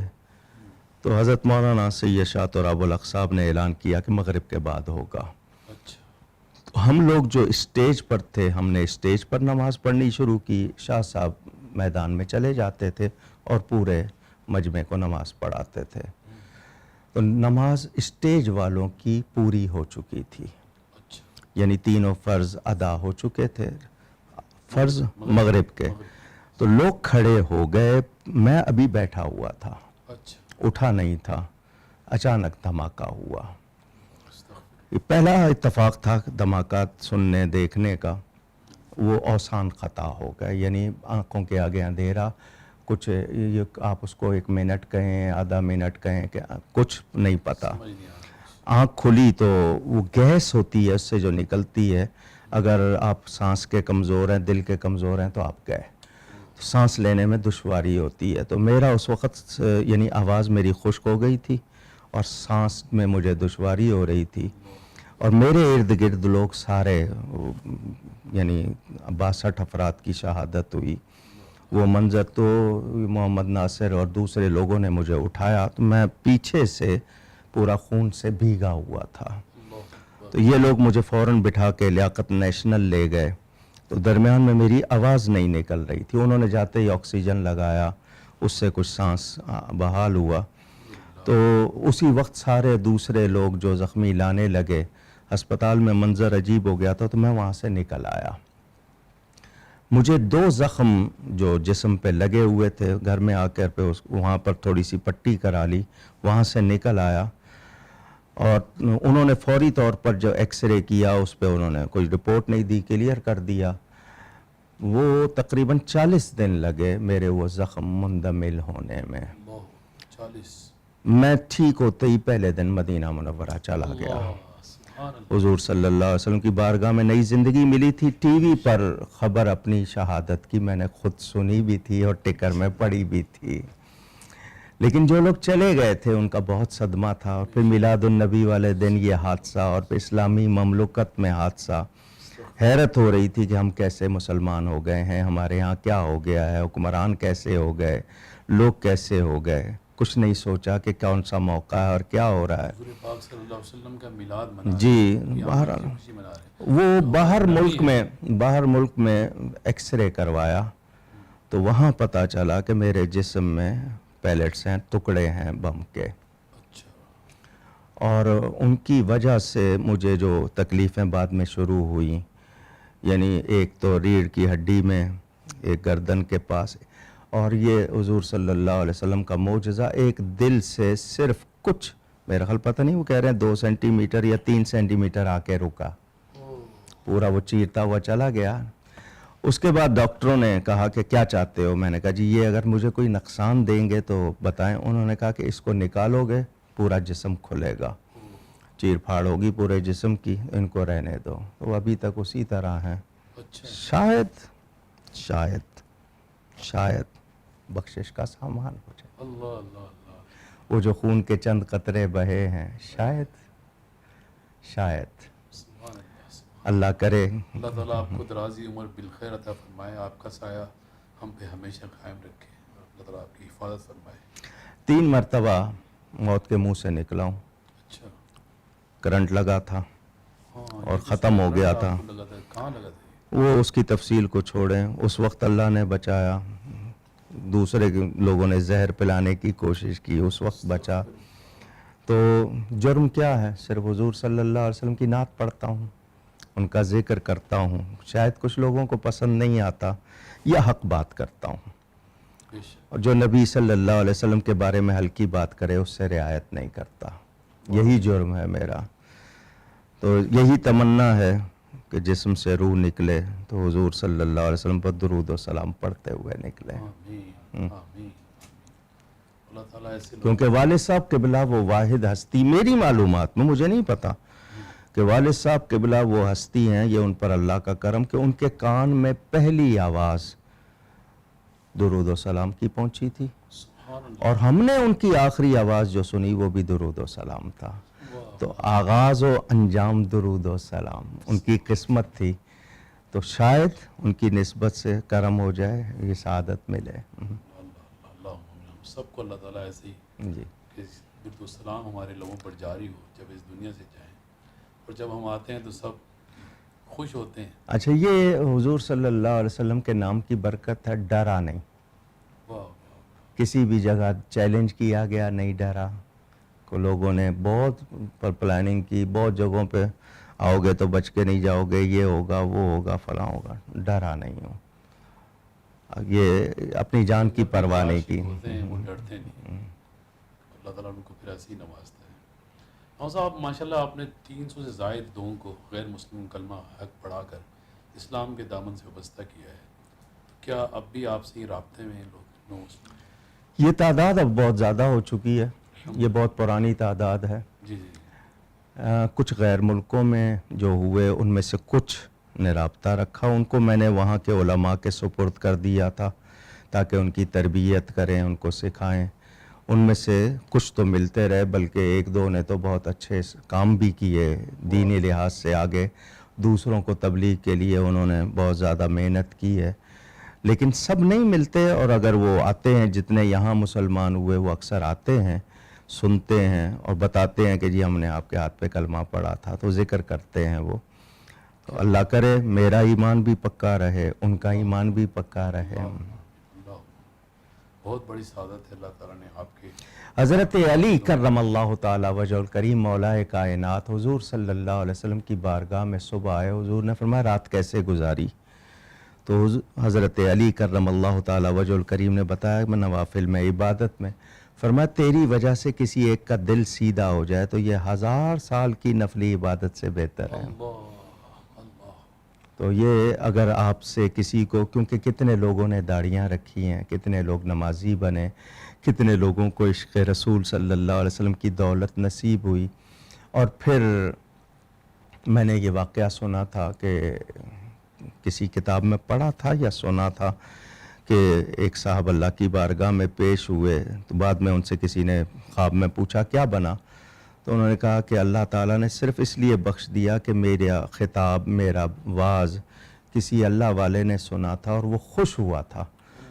تو حضرت مولانا سید شاہ تراب الحق صاحب نے اعلان کیا کہ مغرب کے بعد ہوگا۔ تو ہم لوگ جو اسٹیج پر تھے، ہم نے اسٹیج پر نماز پڑھنی شروع کی، شاہ صاحب میدان میں چلے جاتے تھے اور پورے مجمع کو نماز پڑھاتے تھے۔ تو نماز اسٹیج والوں کی پوری ہو چکی تھی، یعنی 3 فرض ادا ہو چکے تھے، فرض مغرب کے۔ تو لوگ کھڑے ہو گئے، میں ابھی بیٹھا ہوا تھا، اٹھا نہیں تھا، اچانک دھماکہ ہوا۔ یہ پہلا اتفاق تھا دھماکات سننے دیکھنے کا، وہ اوسان خطا ہو گئے، یعنی آنکھوں کے آگے اندھیرا، کچھ یہ آپ اس کو 1 منٹ کہیں، آدھا منٹ کہیں، کہ کچھ نہیں پتا۔ آنکھ کھلی تو وہ گیس ہوتی ہے اس سے جو نکلتی ہے، اگر آپ سانس کے کمزور ہیں، دل کے کمزور ہیں تو آپ گئے، سانس لینے میں دشواری ہوتی ہے۔ تو میرا اس وقت یعنی آواز میری خشک ہو گئی تھی اور سانس میں مجھے دشواری ہو رہی تھی، اور میرے ارد گرد لوگ سارے یعنی 62 افراد کی شہادت ہوئی۔ وہ منظر تو محمد ناصر اور دوسرے لوگوں نے مجھے اٹھایا، تو میں پیچھے سے پورا خون سے بھیگا ہوا تھا، تو یہ لوگ مجھے فوراً بٹھا کے لیاقت نیشنل لے گئے، تو درمیان میں میری آواز نہیں نکل رہی تھی، انہوں نے جاتے ہی آکسیجن لگایا، اس سے کچھ سانس بحال ہوا۔ تو اسی وقت سارے دوسرے لوگ جو زخمی لانے لگے، ہسپتال میں منظر عجیب ہو گیا تھا، تو میں وہاں سے نکل آیا۔ مجھے 2 زخم جو جسم پہ لگے ہوئے تھے گھر میں آ کر پہ وہاں پر تھوڑی سی پٹی کرا لی, وہاں سے نکل آیا, اور انہوں نے فوری طور پر جو ایکس رے کیا اس پہ انہوں نے کوئی رپورٹ نہیں دی, کلیئر کر دیا. وہ تقریباً 40 دن لگے میرے وہ زخم مندمل ہونے میں. 40. میں ٹھیک ہوتے ہی پہلے دن مدینہ منورہ چلا گیا. حضور صلی اللہ علیہ وسلم کی بارگاہ میں نئی زندگی ملی تھی. ٹی وی پر خبر اپنی شہادت کی میں نے خود سنی بھی تھی اور ٹکر میں پڑھی بھی تھی, لیکن جو لوگ چلے گئے تھے ان کا بہت صدمہ تھا. اور پھر میلاد النبی والے دن یہ حادثہ, اور پھر اسلامی مملکت میں حادثہ. حیرت ہو رہی تھی کہ ہم کیسے مسلمان ہو گئے ہیں, ہمارے ہاں کیا ہو گیا ہے, حکمران کیسے ہو گئے, لوگ کیسے ہو گئے. کچھ نہیں سوچا کہ کون سا موقع ہے اور کیا ہو رہا ہے. حضور پاک صلی اللہ علیہ وسلم کا میلاد منا رہے جی, ہیں, بہرحال خوشی منا رہے ہیں. وہ باہر ملک میں ایکس رے کروایا تو وہاں پتہ چلا کہ میرے جسم میں پیلٹس ہیں, ٹکڑے ہیں بم کے. اچھا. اور ان کی وجہ سے مجھے جو تکلیفیں بعد میں شروع ہوئیں, یعنی ایک تو ریڑھ کی ہڈی میں, ایک گردن کے پاس, اور یہ حضور صلی اللہ علیہ وسلم کا معجزہ ایک دل سے صرف کچھ, میرا خیال پتہ نہیں, وہ کہہ رہے ہیں 2 سینٹی میٹر یا 3 سینٹی میٹر آ کے رکا, پورا وہ چیرتا ہوا چلا گیا. اس کے بعد ڈاکٹروں نے کہا کہ کیا چاہتے ہو. میں نے کہا جی یہ اگر مجھے کوئی نقصان دیں گے تو بتائیں. انہوں نے کہا کہ اس کو نکالو گے پورا جسم کھلے گا, چیر پھاڑ ہوگی پورے جسم کی, ان کو رہنے دو. تو ابھی تک اسی طرح ہیں. شاید بخشش کا سامان ہو جائے. اللہ اللہ اللہ. وہ جو خون کے چند قطرے بہے ہیں, شاید سبحان اللہ, سبحان اللہ کرے. اللہ تعالیٰ آپ کو دراز عمر بالخیر عطا فرمائے, آپ کا سایہ ہم پہ ہمیشہ قائم رکھے, اور اللہ تعالیٰ آپ کی حفاظت فرمائے. 3 مرتبہ موت کے منہ سے نکلا ہوں. اچھا. کرنٹ لگا تھا اور یہ ختم ہو گیا تھا. آپ کو لگا تھا, کہاں لگا تھا؟ وہ اس کی تفصیل کو چھوڑیں. اس وقت اللہ نے بچایا, دوسرے لوگوں نے زہر پلانے کی کوشش کی, اس وقت بچا. تو جرم کیا ہے, صرف حضور صلی اللہ علیہ وسلم کی نعت پڑھتا ہوں, ان کا ذکر کرتا ہوں. شاید کچھ لوگوں کو پسند نہیں آتا, یا حق بات کرتا ہوں. اور جو نبی صلی اللہ علیہ وسلم کے بارے میں ہلکی بات کرے اس سے رعایت نہیں کرتا. یہی جرم ہے میرا. تو یہی تمنا ہے کہ جسم سے روح نکلے تو حضور صلی اللہ علیہ وسلم پر درود و سلام پڑھتے ہوئے نکلے. آمین آمین. اللہ تعالیٰ ایسے کیونکہ والد صاحب قبلہ وہ واحد ہستی, میری معلومات میں, مجھے نہیں پتا, کہ والد صاحب قبلہ وہ ہستی ہیں, یہ ان پر اللہ کا کرم کہ ان کے کان میں پہلی آواز درود و سلام کی پہنچی تھی, اور ہم نے ان کی آخری آواز جو سنی وہ بھی درود و سلام تھا. تو آغاز و انجام درود و سلام ان کی قسمت تھی. تو شاید ان کی نسبت سے کرم ہو جائے, یہ سعادت ملے. اللہ سب کو اللہ تعالیٰ ایسے ہی جی, کہ درود و سلام ہمارے لوگوں پر جاری ہو جب اس دنیا سے جائیں, اور جب ہم آتے ہیں تو سب خوش ہوتے ہیں. اچھا, یہ حضور صلی اللہ علیہ وسلم کے نام کی برکت ہے, ڈرا نہیں. کسی بھی جگہ چیلنج کیا گیا, نہیں ڈرا. کو لوگوں نے بہت پر پلاننگ کی, بہت جگہوں پہ آؤ گے تو بچ کے نہیں جاؤ گے, یہ ہوگا وہ ہوگا فلاں ہوگا. ڈرا نہیں ہوں, یہ اپنی جان کی پرواہ نہیں کی. ہوتے ہیں وہ ڈرتے نہیں, اللہ تعالیٰ ان کو پھر ایسے ہی نوازتا ہے. ہاں صاحب ماشاءاللہ آپ نے 300 سے زائد لوگوں کو غیر مسلم کلمہ حق پڑھا کر اسلام کے دامن سے وابستہ کیا ہے. کیا اب بھی آپ سے ہی رابطے میں ہیں لوگ نو مسلم؟ یہ تعداد اب بہت زیادہ ہو چکی ہے, یہ بہت پرانی تعداد ہے. جی جی. کچھ غیر ملکوں میں جو ہوئے ان میں سے کچھ نے رابطہ رکھا, ان کو میں نے وہاں کے علماء کے سپرد کر دیا تھا تاکہ ان کی تربیت کریں, ان کو سکھائیں. ان میں سے کچھ تو ملتے رہے, بلکہ 1-2 نے تو بہت اچھے کام بھی کیے دینی لحاظ سے آگے. دوسروں کو تبلیغ کے لیے انہوں نے بہت زیادہ محنت کی ہے, لیکن سب نہیں ملتے. اور اگر وہ آتے ہیں, جتنے یہاں مسلمان ہوئے وہ اکثر آتے ہیں, سنتے ہیں اور بتاتے ہیں کہ جی ہم نے آپ کے ہاتھ پہ کلمہ پڑھا تھا, تو ذکر کرتے ہیں وہ. تو اللہ کرے میرا ایمان بھی پکا رہے, ان کا ایمان بھی پکا رہے. بہت بڑی سعادت ہے اللہ تعالیٰ نے آپ کے. حضرت علی کرم اللہ تعالی وجہ الکریم مولا کائنات حضور صلی اللہ علیہ وسلم کی بارگاہ میں صبح آئے. حضور نے فرمایا رات کیسے گزاری؟ تو حضرت علی کرم اللہ تعالی وجہ الکریم نے بتایا میں نوافل میں عبادت میں فرمایا تیری وجہ سے کسی ایک کا دل سیدھا ہو جائے تو یہ 1000 سال کی نفلی عبادت سے بہتر ہے. تو یہ اگر آپ سے کسی کو، کیونکہ کتنے لوگوں نے داڑیاں رکھی ہیں، کتنے لوگ نمازی بنے، کتنے لوگوں کو عشق رسول صلی اللہ علیہ وسلم کی دولت نصیب ہوئی. اور پھر میں نے یہ واقعہ سنا تھا کہ کسی کتاب میں پڑھا تھا یا سنا تھا کہ ایک صاحب اللہ کی بارگاہ میں پیش ہوئے تو بعد میں ان سے کسی نے خواب میں پوچھا کیا بنا، تو انہوں نے کہا کہ اللہ تعالیٰ نے صرف اس لیے بخش دیا کہ میرا خطاب، میرا واعظ کسی اللہ والے نے سنا تھا اور وہ خوش ہوا تھا،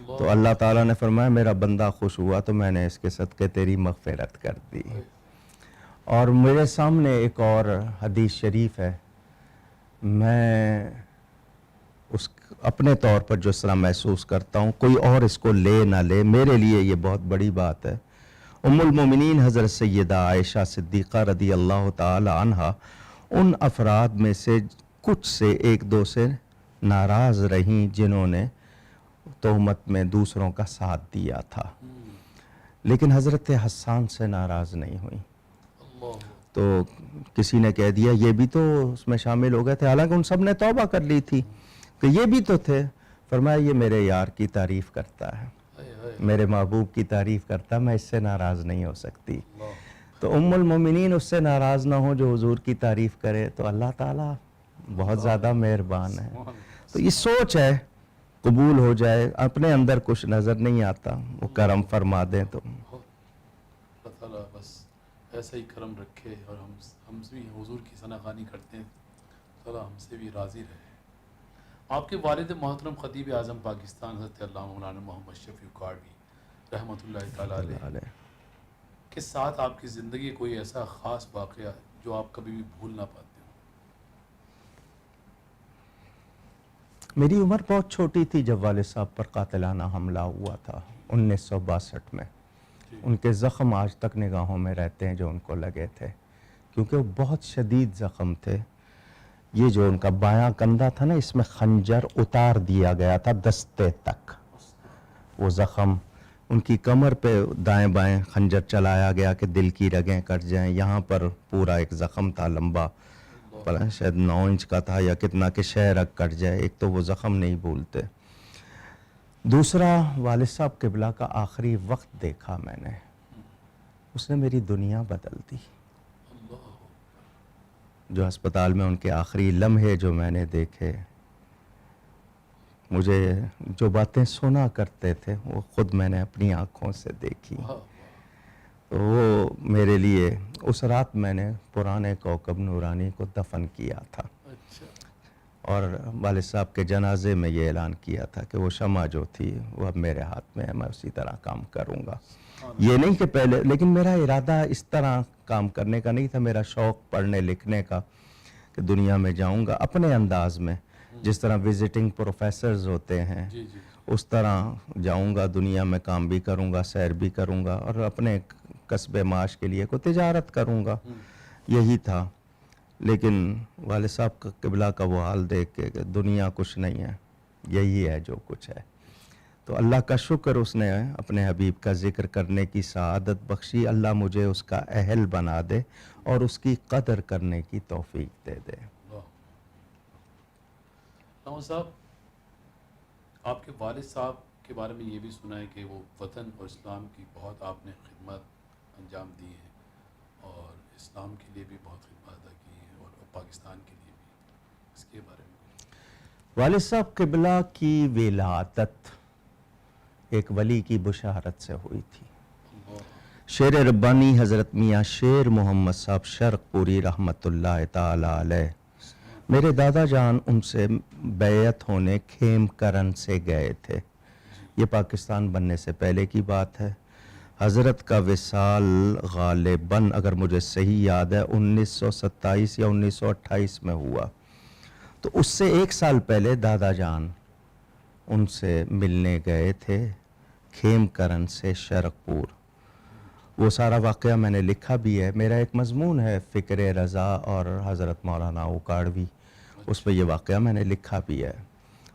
تو اللہ تعالیٰ نے فرمایا میرا بندہ خوش ہوا تو میں نے اس کے صدقے تیری مغفرت کر دی. اور میرے سامنے ایک اور حدیث شریف ہے، میں اس اپنے طور پر جو اس طرح محسوس کرتا ہوں، کوئی اور اس کو لے نہ لے، میرے لیے یہ بہت بڑی بات ہے. ام المومنین حضرت سیدہ عائشہ صدیقہ رضی اللہ تعالی عنہا ان افراد میں سے کچھ سے ایک دو سے ناراض رہیں جنہوں نے تہمت میں دوسروں کا ساتھ دیا تھا، لیکن حضرت حسان سے ناراض نہیں ہوئی. تو کسی نے کہہ دیا یہ بھی تو اس میں شامل ہو گئے تھے، حالانکہ ان سب نے توبہ کر لی تھی کہ یہ بھی تو تھے. فرمایا یہ میرے یار کی تعریف کرتا ہے، میرے محبوب کی تعریف کرتا ہے، میں اس سے ناراض نہیں ہو سکتی. تو ام المومنین اس سے ناراض نہ ہو جو حضور کی تعریف کرے تو اللہ تعالیٰ بہت زیادہ مہربان ہے. تو یہ سوچ ہے قبول ہو جائے، اپنے اندر کچھ نظر نہیں آتا وہ کرم فرما دیں تو اللہ تعالیٰ بس ایسا ہی کرم رکھے اور ہم بھی حضور کی ثنا خوانی کرتے ہیں، اللہ ہم سے بھی راضی رہے. آپ کے والد محترم خطیب اعظم پاکستان حضرت علامہ مولانا محمد شفیع اکاڑوی رحمۃ اللہ تعالیٰ علیہ کے ساتھ آپ کی زندگی کوئی ایسا خاص واقعہ جو آپ کبھی بھی بھول نہ پاتے ہو؟ میری عمر بہت چھوٹی تھی جب والد صاحب پر قاتلانہ حملہ ہوا تھا 1962 میں. ان کے زخم آج تک نگاہوں میں رہتے ہیں جو ان کو لگے تھے، کیونکہ وہ بہت شدید زخم تھے. یہ جو ان کا بایاں کندھا تھا نا، اس میں خنجر اتار دیا گیا تھا دستے تک. وہ زخم ان کی کمر پہ دائیں بائیں خنجر چلایا گیا کہ دل کی رگیں کٹ جائیں. یہاں پر پورا ایک زخم تھا لمبا، شاید 9 انچ کا تھا یا کتنا، کہ شہ رگ کٹ جائے. ایک تو وہ زخم نہیں بھولتے. دوسرا والد صاحب قبلہ کا آخری وقت دیکھا میں نے، اس نے میری دنیا بدل دی. جو ہسپتال میں ان کے آخری لمحے جو میں نے دیکھے، مجھے جو باتیں سنا کرتے تھے وہ خود میں نے اپنی آنکھوں سے دیکھی. وہ میرے لیے اس رات میں نے پرانے کوکب نورانی کو دفن کیا تھا، اور والد صاحب کے جنازے میں یہ اعلان کیا تھا کہ وہ شمع جو تھی وہ اب میرے ہاتھ میں ہے، میں اسی طرح کام کروں گا. یہ نہیں کہ پہلے، لیکن میرا ارادہ اس طرح کام کرنے کا نہیں تھا. میرا شوق پڑھنے لکھنے کا کہ دنیا میں جاؤں گا اپنے انداز میں، جس طرح وزٹنگ پروفیسرز ہوتے ہیں اس طرح جاؤں گا، دنیا میں کام بھی کروں گا، سیر بھی کروں گا، اور اپنے کسب معاش کے لیے کوئی تجارت کروں گا. یہی تھا. لیکن والد صاحب کا قبلہ کا وہ حال دیکھ کے کہ دنیا کچھ نہیں ہے، یہی ہے جو کچھ ہے. تو اللہ کا شکر اس نے اپنے حبیب کا ذکر کرنے کی سعادت بخشی. اللہ مجھے اس کا اہل بنا دے اور اس کی قدر کرنے کی توفیق دے دے. نواز صاحب، آپ کے والد صاحب کے بارے میں یہ بھی سنا ہے کہ وہ وطن اور اسلام کی بہت آپ نے خدمت انجام دی ہے، اور اسلام کے لیے بھی بہت خدمت ادا کی ہے، اور پاکستان کے لیے بھی. اس کے بارے میں والد صاحب قبلہ کی ولادت ایک ولی کی بشارت سے ہوئی تھی. شیر ربانی حضرت میاں شیر محمد صاحب شرق پوری رحمت اللہ تعالی علیہ، میرے دادا جان ان سے بیعت ہونے کھیم کرن سے گئے تھے. یہ پاکستان بننے سے پہلے کی بات ہے. حضرت کا وصال غالباً اگر مجھے صحیح یاد ہے 1927 یا 1928 میں ہوا. تو اس سے 1 سال پہلے دادا جان ان سے ملنے گئے تھے کھیم کرن سے شرق پور. وہ سارا واقعہ میں نے لکھا بھی ہے. میرا ایک مضمون ہے فکر رضا اور حضرت مولانا اکاڑوی، اس پہ یہ واقعہ میں نے لکھا بھی ہے.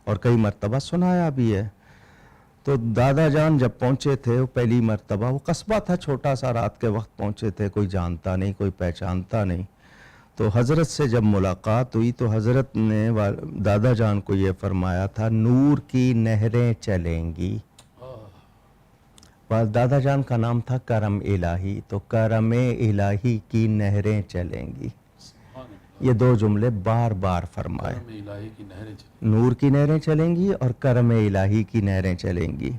اور کئی مرتبہ سنایا بھی ہے. تو دادا جان جب پہنچے تھے وہ پہلی مرتبہ، وہ قصبہ تھا چھوٹا سا، رات کے وقت پہنچے تھے، کوئی جانتا نہیں، کوئی پہچانتا نہیں. تو حضرت سے جب ملاقات ہوئی تو حضرت نے دادا جان کو یہ فرمایا تھا، نور کی نہریں چلیں گی. دادا جان کا نام تھا کرم الہی، تو کرم الہی کی نہریں چلیں گی. یہ دو جملے بار بار فرمائے، نور کی نہریں چلیں گی اور کرم الہی کی نہریں چلیں گی.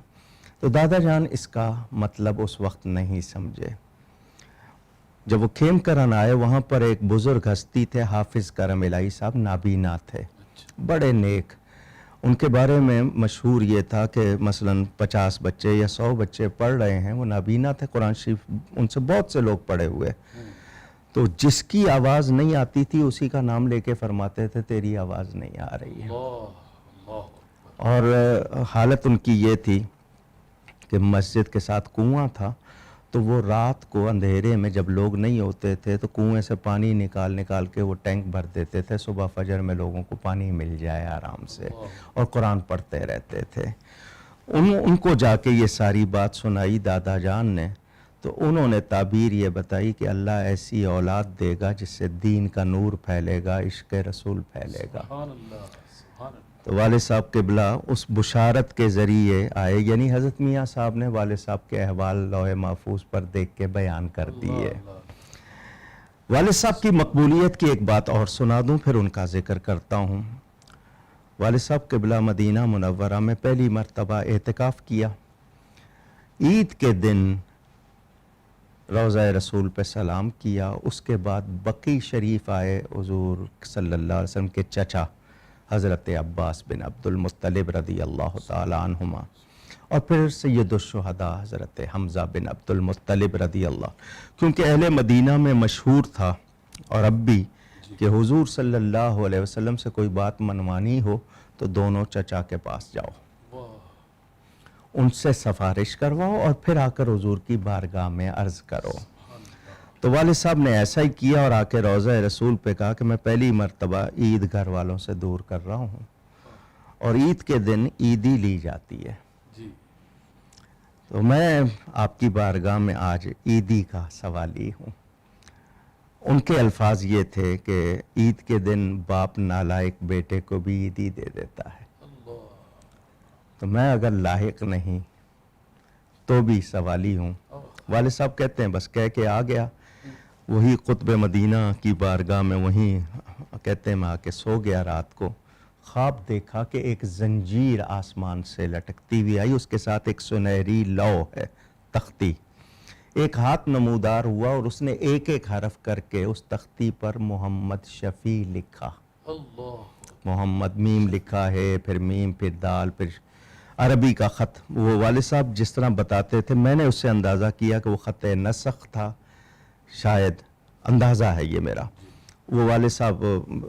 تو دادا جان اس کا مطلب اس وقت نہیں سمجھے. جب وہ کھیم کرن آئے وہاں پر ایک بزرگ ہستی تھے، حافظ کرم الہی صاحب، نابینا تھے، بڑے نیک. ان کے بارے میں مشہور یہ تھا کہ مثلا 50 بچے یا 100 بچے پڑھ رہے ہیں، وہ نابینا تھے، قرآن شریف ان سے بہت سے لوگ پڑھے ہوئے. تو جس کی آواز نہیں آتی تھی اسی کا نام لے کے فرماتے تھے تیری آواز نہیں آ رہی ہے. اور حالت ان کی یہ تھی کہ مسجد کے ساتھ کنواں تھا، تو وہ رات کو اندھیرے میں جب لوگ نہیں ہوتے تھے تو کنویں سے پانی نکال کے وہ ٹینک بھر دیتے تھے، صبح فجر میں لوگوں کو پانی مل جائے آرام سے، اور قرآن پڑھتے رہتے تھے. ان کو جا کے یہ ساری بات سنائی دادا جان نے، تو انہوں نے تعبیر یہ بتائی کہ اللہ ایسی اولاد دے گا جس سے دین کا نور پھیلے گا، عشق رسول پھیلے گا. تو والد صاحب قبلہ اس بشارت کے ذریعے آئے، یعنی حضرت میاں صاحب نے والد صاحب کے احوال لوح محفوظ پر دیکھ کے بیان کر دیے. والد صاحب کی مقبولیت کی ایک بات اور سنا دوں، پھر ان کا ذکر کرتا ہوں. والد صاحب قبلہ مدینہ منورہ میں پہلی مرتبہ اعتکاف کیا. عید کے دن روضہ رسول پہ سلام کیا، اس کے بعد بقی شریف آئے حضور صلی اللہ علیہ وسلم کے چچا حضرت عباس بن عبد المطلب رضی اللہ تعالی عنہما، اور پھر سید الشہداء حضرت حمزہ بن عبد المطلب رضی اللہ. کیونکہ اہل مدینہ میں مشہور تھا اور اب بھی کہ حضور صلی اللہ علیہ وسلم سے کوئی بات منوانی ہو تو دونوں چچا کے پاس جاؤ، ان سے سفارش کرواؤ اور پھر آ کر حضور کی بارگاہ میں عرض کرو. تو والد صاحب نے ایسا ہی کیا اور آ کے روضہ رسول پہ کہا کہ میں پہلی مرتبہ عید گھر والوں سے دور کر رہا ہوں، اور عید کے دن عیدی لی جاتی ہے، تو میں آپ کی بارگاہ میں آج عیدی کا سوالی ہوں. ان کے الفاظ یہ تھے کہ عید کے دن باپ نالائق بیٹے کو بھی عیدی دے دیتا ہے، تو میں اگر لاحق نہیں تو بھی سوالی ہوں. والد صاحب کہتے ہیں بس کہہ کے آ گیا، وہی قطب مدینہ کی بارگاہ میں، وہیں کہتے ہیں میں آ کے سو گیا. رات کو خواب دیکھا کہ ایک زنجیر آسمان سے لٹکتی ہوئی آئی، اس کے ساتھ ایک سنہری لو ہے، تختی. ایک ہاتھ نمودار ہوا اور اس نے ایک ایک حرف کر کے اس تختی پر محمد شفیع لکھا. محمد میم لکھا ہے، پھر میم، پھر دال، پھر عربی کا خط. وہ والد صاحب جس طرح بتاتے تھے میں نے اس سے اندازہ کیا کہ وہ خط نسخ تھا، شاید اندازہ ہے یہ میرا. وہ والد صاحب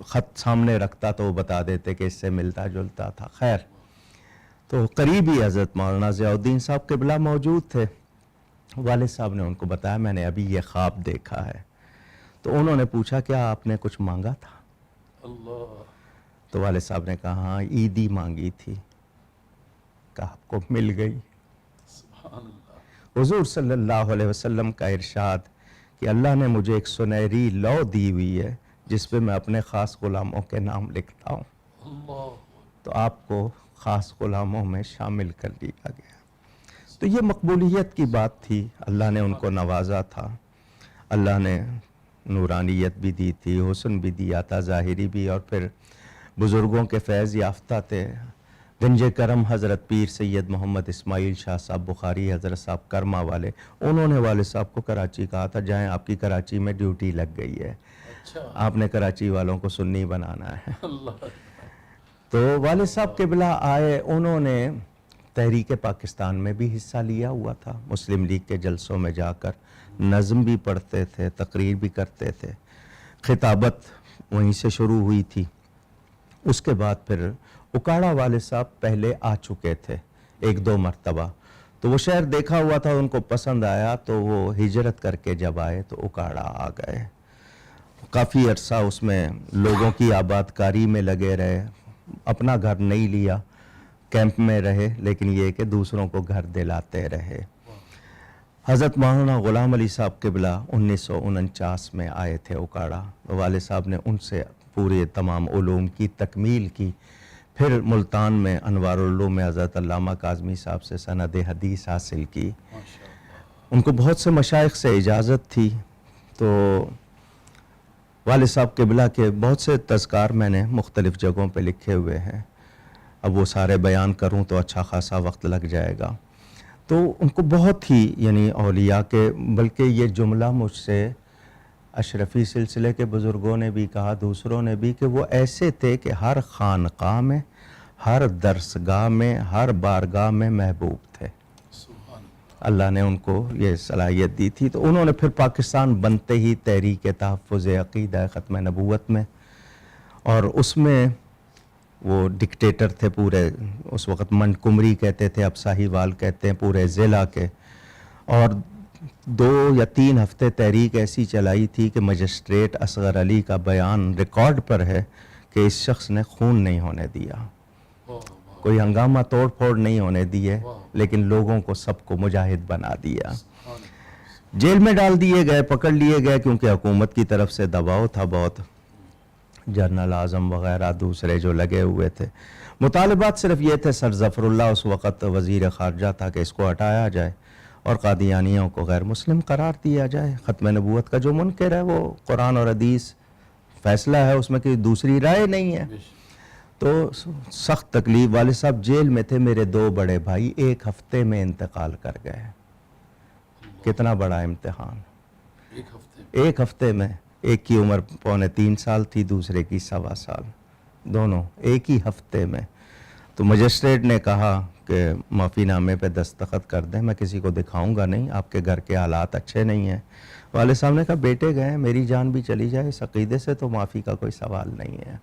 خط سامنے رکھتا تو وہ بتا دیتے کہ اس سے ملتا جلتا تھا. خیر، تو قریبی حضرت مولانا ضیاء الدین صاحب قبلہ موجود تھے. والد صاحب نے ان کو بتایا میں نے ابھی یہ خواب دیکھا ہے. تو انہوں نے پوچھا کیا آپ نے کچھ مانگا تھا؟ تو والد صاحب نے کہا ہاں عیدی مانگی تھی. کہا آپ کو مل گئی. حضور صلی اللہ علیہ وسلم کا ارشاد کہ اللہ نے مجھے ایک سنہری لو دی ہوئی ہے جس پہ میں اپنے خاص غلاموں کے نام لکھتا ہوں، تو آپ کو خاص غلاموں میں شامل کر لیا گیا. تو یہ مقبولیت کی بات تھی، اللہ نے ان کو نوازا تھا، اللہ نے نورانیت بھی دی تھی، حسن بھی دیا تھا ظاہری بھی، اور پھر بزرگوں کے فیض یافتہ تھے. گنج کرم حضرت پیر سید محمد اسماعیل شاہ صاحب بخاری حضرت صاحب کرما والے، انہوں نے والد صاحب کو کراچی کہا تھا جائیں آپ کی کراچی میں ڈیوٹی لگ گئی ہے، آپ نے کراچی والوں کو سنی بنانا ہے. تو والد صاحب قبلہ آئے، انہوں نے تحریک پاکستان میں بھی حصہ لیا ہوا تھا، مسلم لیگ کے جلسوں میں جا کر نظم بھی پڑھتے تھے، تقریر بھی کرتے تھے، خطابت وہیں سے شروع ہوئی تھی. اس کے بعد پھر اکاڑا والد صاحب پہلے آ چکے تھے 1-2 مرتبہ، تو وہ شہر دیکھا ہوا تھا، ان کو پسند آیا، تو وہ ہجرت کر کے جب آئے تو اکاڑا آ گئے. کافی عرصہ اس میں لوگوں کی آباد کاری میں لگے رہے، اپنا گھر نہیں لیا, کیمپ میں رہے, لیکن یہ کہ دوسروں کو گھر دلاتے رہے. حضرت مولانا غلام علی صاحب قبلہ 1949 میں آئے تھے اکاڑا. والد صاحب نے ان سے پورے تمام علوم کی تکمیل کی. پھر ملتان میں انوار العلوم میں حضرت علامہ کاظمی صاحب سے سند حدیث حاصل کی. ان کو بہت سے مشائخ سے اجازت تھی. تو والد صاحب قبلہ کے بہت سے تذکار میں نے مختلف جگہوں پہ لکھے ہوئے ہیں. اب وہ سارے بیان کروں تو اچھا خاصا وقت لگ جائے گا. تو ان کو بہت ہی یعنی اولیاء کے, بلکہ یہ جملہ مجھ سے اشرفی سلسلے کے بزرگوں نے بھی کہا, دوسروں نے بھی, کہ وہ ایسے تھے کہ ہر خانقاہ میں, ہر درسگاہ میں, ہر بارگاہ میں محبوب تھے. اللہ نے ان کو یہ صلاحیت دی تھی. تو انہوں نے پھر پاکستان بنتے ہی تحریک تحفظ عقیدہ ختم نبوت میں, اور اس میں وہ ڈکٹیٹر تھے پورے, اس وقت منکمری کہتے تھے, اب ساہیوال کہتے ہیں, پورے ضلع کے. اور 2 یا 3 ہفتے تحریک ایسی چلائی تھی کہ مجسٹریٹ اصغر علی کا بیان ریکارڈ پر ہے کہ اس شخص نے خون نہیں ہونے دیا, کوئی ہنگامہ توڑ پھوڑ نہیں ہونے دیے, لیکن لوگوں کو سب کو مجاہد بنا دیا. جیل میں ڈال دیے گئے, پکڑ لیے گئے, کیونکہ حکومت کی طرف سے دباؤ تھا بہت, جنرل اعظم وغیرہ دوسرے جو لگے ہوئے تھے. مطالبات صرف یہ تھے, سر ظفر اللہ اس وقت وزیر خارجہ تھا, کہ اس کو ہٹایا جائے اور قادیانیوں کو غیر مسلم قرار دیا جائے. ختم نبوت کا جو منکر ہے وہ قرآن اور حدیث فیصلہ ہے, اس میں کوئی دوسری رائے نہیں ہے. تو سخت تکلیف. والد صاحب جیل میں تھے, میرے 2 بڑے بھائی 1 ہفتے میں انتقال کر گئے. کتنا بڑا امتحان. 1 ہفتے میں. ایک کی عمر 2.25 سال تھی, دوسرے کی 1.25 سال, دونوں ایک ہی ہفتے میں. تو مجسٹریٹ نے کہا کہ معافی نامے پہ دستخط کر دیں, میں کسی کو دکھاؤں گا نہیں, آپ کے گھر کے حالات اچھے نہیں ہیں. والد صاحب نے کہا بیٹے گئے, میری جان بھی چلی جائے, اس عقیدے سے تو معافی کا کوئی سوال نہیں ہے.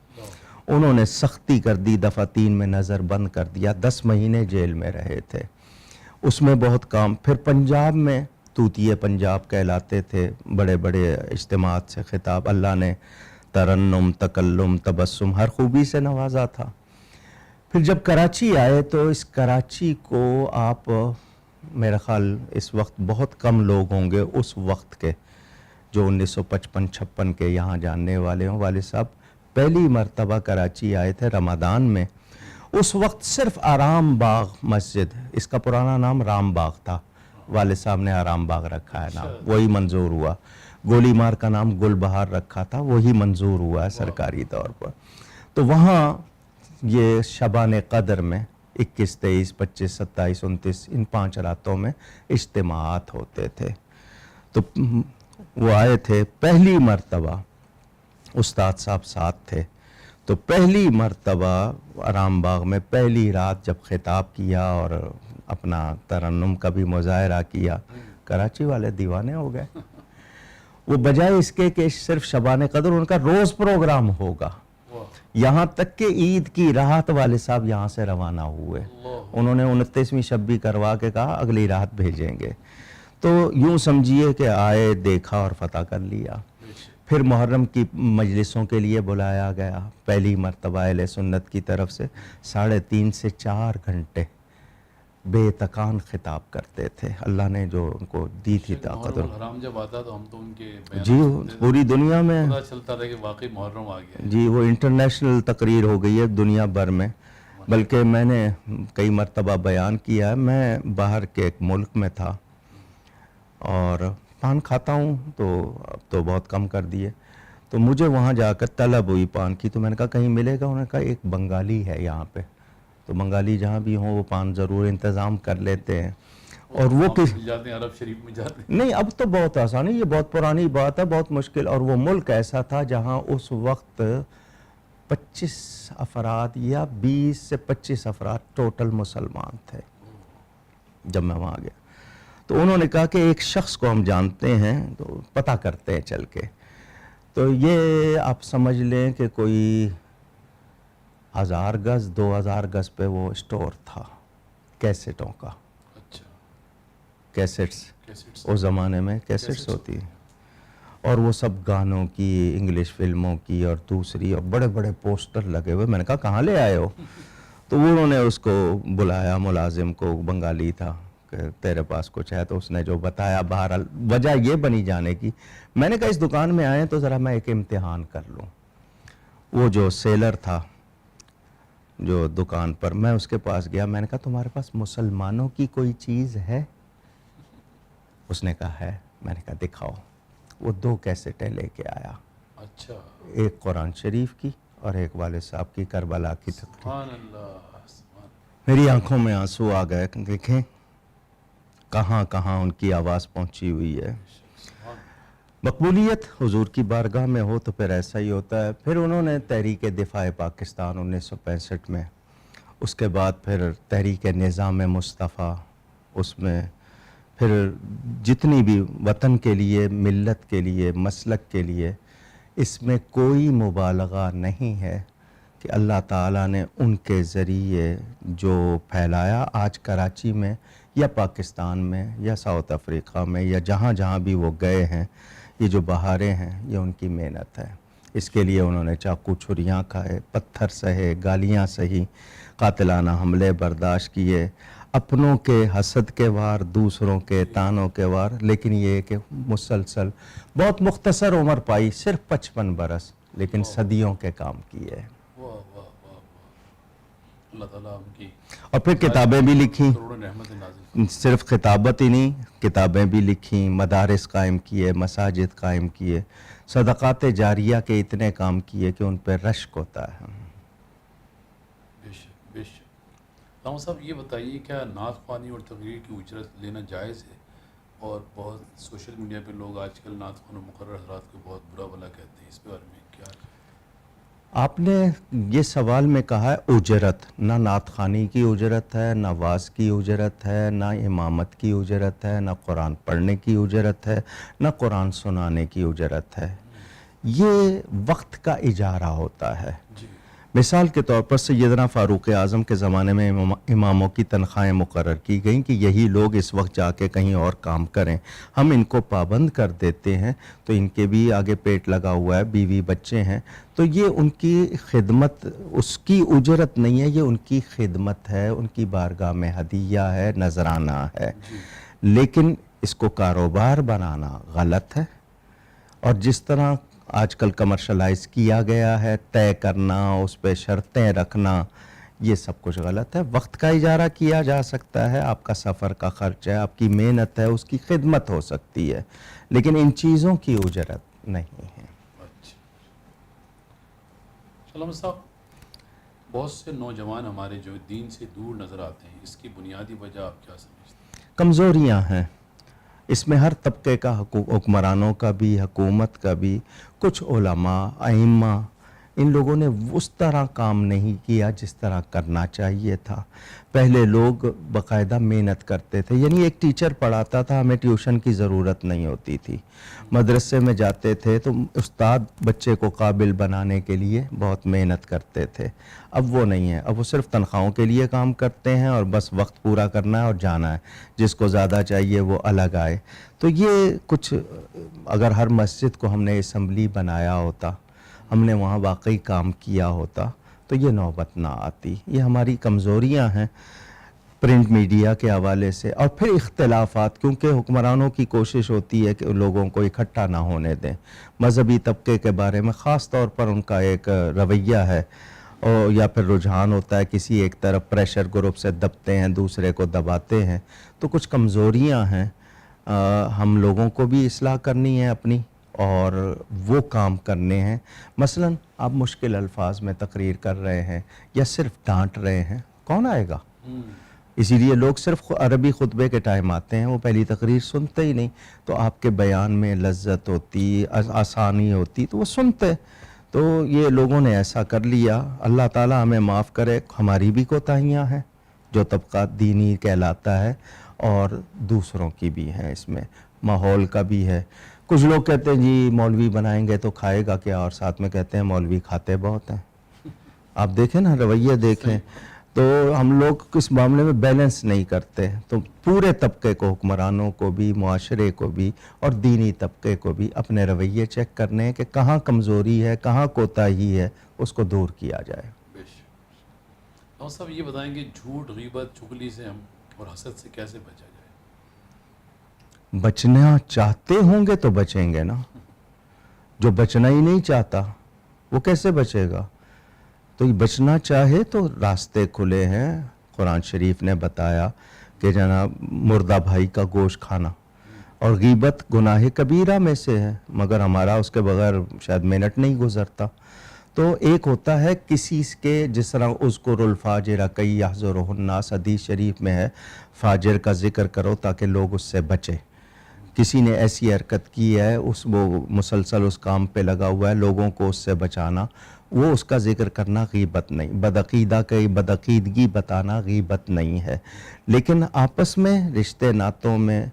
انہوں نے سختی کر دی, دفعہ 3 میں نظر بند کر دیا. 10 مہینے جیل میں رہے تھے, اس میں بہت کام. پھر پنجاب میں توتیے پنجاب کہلاتے تھے, بڑے بڑے اجتماعات سے خطاب. اللہ نے ترنم, تکلم, تبسم ہر خوبی سے نوازا تھا. پھر جب کراچی آئے تو اس کراچی کو آپ, میرا خیال اس وقت بہت کم لوگ ہوں گے اس وقت کے جو 1955-56 کے یہاں جاننے والے ہوں. والد صاحب پہلی مرتبہ کراچی آئے تھے رمضان میں. اس وقت صرف آرام باغ مسجد, اس کا پرانا نام رام باغ تھا, والد صاحب نے آرام باغ رکھا ہے نام, وہی منظور ہوا. گولی مار کا نام گل بہار رکھا تھا, وہی منظور ہوا ہے سرکاری طور پر. تو وہاں یہ شبان قدر میں 21, 23, 25, 27, 29 ان 5 راتوں میں اجتماعات ہوتے تھے. تو وہ آئے تھے پہلی مرتبہ, استاد صاحب ساتھ تھے. تو پہلی مرتبہ آرام باغ میں پہلی رات جب خطاب کیا اور اپنا ترنم کا بھی مظاہرہ کیا, کراچی والے دیوانے ہو گئے. وہ بجائے اس کے کہ صرف شبان قدر, ان کا روز پروگرام ہوگا, یہاں تک کہ عید کی رات والد صاحب یہاں سے روانہ ہوئے. انہوں نے 29ویں شب بھی کروا کے کہا اگلی رات بھیجیں گے. تو یوں سمجھیے کہ آئے, دیکھا اور فتح کر لیا. پھر محرم کی مجلسوں کے لیے بلایا گیا, پہلی مرتبہ اہل سنت کی طرف سے 3.5 سے 4 گھنٹے بے تکان خطاب کرتے تھے. اللہ نے جو ان کو دی تھی طاقت. محرم جب آتا تو ہم تو ان کے جی پوری دنیا میں پتہ چلتا تھا کہ واقعی محرم آ گیا. جی وہ انٹرنیشنل تقریر ہو گئی ہے دنیا بھر میں. بلکہ میں نے کئی مرتبہ بیان کیا ہے, میں باہر کے ایک ملک میں تھا اور پان کھاتا ہوں, تو اب تو بہت کم کر دیے. تو مجھے وہاں جا کر طلب ہوئی پان کی, تو میں نے کہا کہیں ملے گا. انہوں نے کہا ایک بنگالی ہے یہاں پہ, تو بنگالی جہاں بھی ہوں وہ پان ضرور انتظام کر لیتے ہیں. اور وہ جاتے ہیں عرب شریف میں جاتے ہیں. نہیں, اب تو بہت آسان ہے, یہ بہت پرانی بات ہے, بہت مشکل. اور وہ ملک ایسا تھا جہاں اس وقت 25 افراد یا 20 سے 25 افراد ٹوٹل مسلمان تھے جب میں وہاں گیا. تو انہوں نے کہا کہ ایک شخص کو ہم جانتے ہیں, تو پتہ کرتے ہیں چل کے. تو یہ آپ سمجھ لیں کہ کوئی 1000 گز 2000 گز پہ وہ اسٹور تھا کیسٹوں کا. اچھا, کیسٹس اس زمانے میں کیسٹس ہوتی. اور وہ سب گانوں کی، انگلش فلموں کی اور دوسری، اور بڑے بڑے پوسٹر لگے ہوئے. میں نے کہا کہاں لے آئے ہو؟ تو انہوں نے اس کو بلایا، ملازم کو، بنگالی تھا، کہ تیرے پاس کچھ ہے؟ تو اس نے جو بتایا، بہرحال وجہ یہ بنی جانے کی. میں نے کہا اس دکان میں آئے تو ذرا میں ایک امتحان کر لوں. وہ جو سیلر تھا جو دکان پر، میں اس کے پاس گیا. میں نے کہا تمہارے پاس مسلمانوں کی کوئی چیز ہے؟ اس نے کہا ہے. میں نے کہا دکھاؤ. وہ 2 کیسٹیں لے کے آیا. اچھا. ایک قرآن شریف کی اور ایک والد صاحب کی کربلا کی تقریر. سبحان اللہ. میری آنکھوں میں آنسو آ گئے. دیکھیں کہاں کہاں ان کی آواز پہنچی ہوئی ہے. مقبولیت حضور کی بارگاہ میں ہو تو پھر ایسا ہی ہوتا ہے. پھر انہوں نے تحریک دفاع پاکستان 1965 میں، اس کے بعد پھر تحریک نظام مصطفیٰ، اس میں پھر جتنی بھی وطن کے لیے، ملت کے لیے، مسلک کے لیے، اس میں کوئی مبالغہ نہیں ہے کہ اللہ تعالیٰ نے ان کے ذریعے جو پھیلایا آج کراچی میں یا پاکستان میں یا ساؤتھ افریقہ میں یا جہاں جہاں بھی وہ گئے ہیں، یہ جو بہاریں ہیں یہ ان کی محنت ہے. اس کے لیے انہوں نے چاقو چھریاں کھائے، پتھر سہے، گالیاں سہی، قاتلانہ حملے برداشت کیے، اپنوں کے حسد کے وار، دوسروں کے طعنوں کے وار. لیکن یہ کہ مسلسل بہت مختصر عمر پائی، صرف 55 برس، لیکن صدیوں کے کام کیے. اللہ تعالیٰ ان کی اور پھر کتابیں بھی لکھیں. کروڑوں رحمت نازل. صرف خطابت ہی نہیں، کتابیں بھی لکھیں، مدارس قائم کیے، مساجد قائم کیے، صدقات جاریہ کے اتنے کام کیے کہ ان پہ رشک ہوتا ہے. بے شک بے شک. راؤ صاحب یہ بتائیے کیا نعت خوانی اور تقریر کی اجرت لینا جائز ہے؟ اور بہت سوشل میڈیا پہ لوگ آج کل نعت خوان و مقرر حضرات کو بہت برا بھلا کہتے ہیں، اس بارے میں کیا؟ آپ نے یہ سوال میں کہا ہے اجرت. نہ نعت خوانی کی اجرت ہے، نہ واز کی اجرت ہے، نہ امامت کی اجرت ہے، نہ قرآن پڑھنے کی اجرت ہے، نہ قرآن سنانے کی اجرت ہے. یہ وقت کا اجارہ ہوتا ہے. جی. مثال کے طور پر سیدنا فاروق اعظم کے زمانے میں اماموں کی تنخواہیں مقرر کی گئیں کہ یہی لوگ اس وقت جا کے کہیں اور کام کریں. ہم ان کو پابند کر دیتے ہیں تو ان کے بھی آگے پیٹ لگا ہوا ہے، بیوی بچے ہیں، تو یہ ان کی خدمت، اس کی اجرت نہیں ہے، یہ ان کی خدمت ہے، ان کی بارگاہ میں ہدیہ ہے، نذرانہ ہے. لیکن اس کو کاروبار بنانا غلط ہے. اور جس طرح آج کل کمرشلائز کیا گیا ہے، طے کرنا، اس پہ شرطیں رکھنا، یہ سب کچھ غلط ہے. وقت کا اجارہ کیا جا سکتا ہے، آپ کا سفر کا خرچ ہے، آپ کی محنت ہے، اس کی خدمت ہو سکتی ہے، لیکن ان چیزوں کی اجرت نہیں ہے. سلام صاحب، بہت سے نوجوان ہمارے جو دین سے دور نظر آتے ہیں، اس کی بنیادی وجہ آپ کیا سمجھتے ہیں؟ کمزوریاں ہیں. اس میں ہر طبقے کا، حکمرانوں کا بھی، حکومت کا بھی، کچھ علماء، ائمہ، ان لوگوں نے اس طرح کام نہیں کیا جس طرح کرنا چاہیے تھا. پہلے لوگ باقاعدہ محنت کرتے تھے. یعنی ایک ٹیچر پڑھاتا تھا، ہمیں ٹیوشن کی ضرورت نہیں ہوتی تھی. مدرسے میں جاتے تھے تو استاد بچے کو قابل بنانے کے لیے بہت محنت کرتے تھے. اب وہ نہیں ہے. اب وہ صرف تنخواہوں کے لیے کام کرتے ہیں اور بس وقت پورا کرنا ہے اور جانا ہے. جس کو زیادہ چاہیے وہ الگ آئے. تو یہ کچھ، اگر ہر مسجد کو ہم نے اسمبلی بنایا ہوتا، ہم نے وہاں واقعی کام کیا ہوتا تو یہ نوبت نہ آتی. یہ ہماری کمزوریاں ہیں پرنٹ میڈیا کے حوالے سے. اور پھر اختلافات، کیونکہ حکمرانوں کی کوشش ہوتی ہے کہ لوگوں کو اکٹھا نہ ہونے دیں. مذہبی طبقے کے بارے میں خاص طور پر ان کا ایک رویہ ہے، اور یا پھر رجحان ہوتا ہے کسی ایک طرف پریشر گروپ سے دبتے ہیں، دوسرے کو دباتے ہیں. تو کچھ کمزوریاں ہیں. ہم لوگوں کو بھی اصلاح کرنی ہے اپنی، اور وہ کام کرنے ہیں. مثلا آپ مشکل الفاظ میں تقریر کر رہے ہیں یا صرف ڈانٹ رہے ہیں، کون آئے گا؟ اسی لیے لوگ صرف عربی خطبے کے ٹائم آتے ہیں، وہ پہلی تقریر سنتے ہی نہیں. تو آپ کے بیان میں لذت ہوتی، آسانی ہوتی تو وہ سنتے. تو یہ لوگوں نے ایسا کر لیا. اللہ تعالیٰ ہمیں معاف کرے. ہماری بھی کوتاہیاں ہیں، جو طبقہ دینی کہلاتا ہے، اور دوسروں کی بھی ہیں. اس میں ماحول کا بھی ہے. کچھ لوگ کہتے ہیں جی مولوی بنائیں گے تو کھائے گا کیا، اور ساتھ میں کہتے ہیں مولوی کھاتے بہت ہیں. آپ دیکھیں نا، رویے دیکھیں. تو ہم لوگ اس معاملے میں بیلنس نہیں کرتے. تو پورے طبقے کو, حکمرانوں کو بھی, معاشرے کو بھی اور دینی طبقے کو بھی اپنے رویے چیک کرنے ہیں کہ کہاں کمزوری ہے, کہاں کوتاہی ہے, اس کو دور کیا جائے. ہم صاحب یہ بتائیں کہ جھوٹ, غیبت, چغلی سے ہم اور حسد سے کیسے بچا جائے؟ بچنا چاہتے ہوں گے تو بچیں گے نا. جو بچنا ہی نہیں چاہتا وہ کیسے بچے گا؟ تو یہ بچنا چاہے تو راستے کھلے ہیں. قرآن شریف نے بتایا کہ جناب مردہ بھائی کا گوشت کھانا اور غیبت گناہ کبیرہ میں سے ہے, مگر ہمارا اس کے بغیر شاید منٹ نہیں گزرتا. تو ایک ہوتا ہے کسی کے, جس طرح اذکر الفاجر کی یحذرہ الناس, حدیث شریف میں ہے فاجر کا ذکر کرو تاکہ لوگ اس سے بچے. کسی نے ایسی حرکت کی ہے, وہ مسلسل اس کام پہ لگا ہوا ہے, لوگوں کو اس سے بچانا, وہ اس کا ذکر کرنا غیبت نہیں. بدعقیدہ کی بدعقیدگی بتانا غیبت نہیں ہے. لیکن آپس میں رشتے ناتوں میں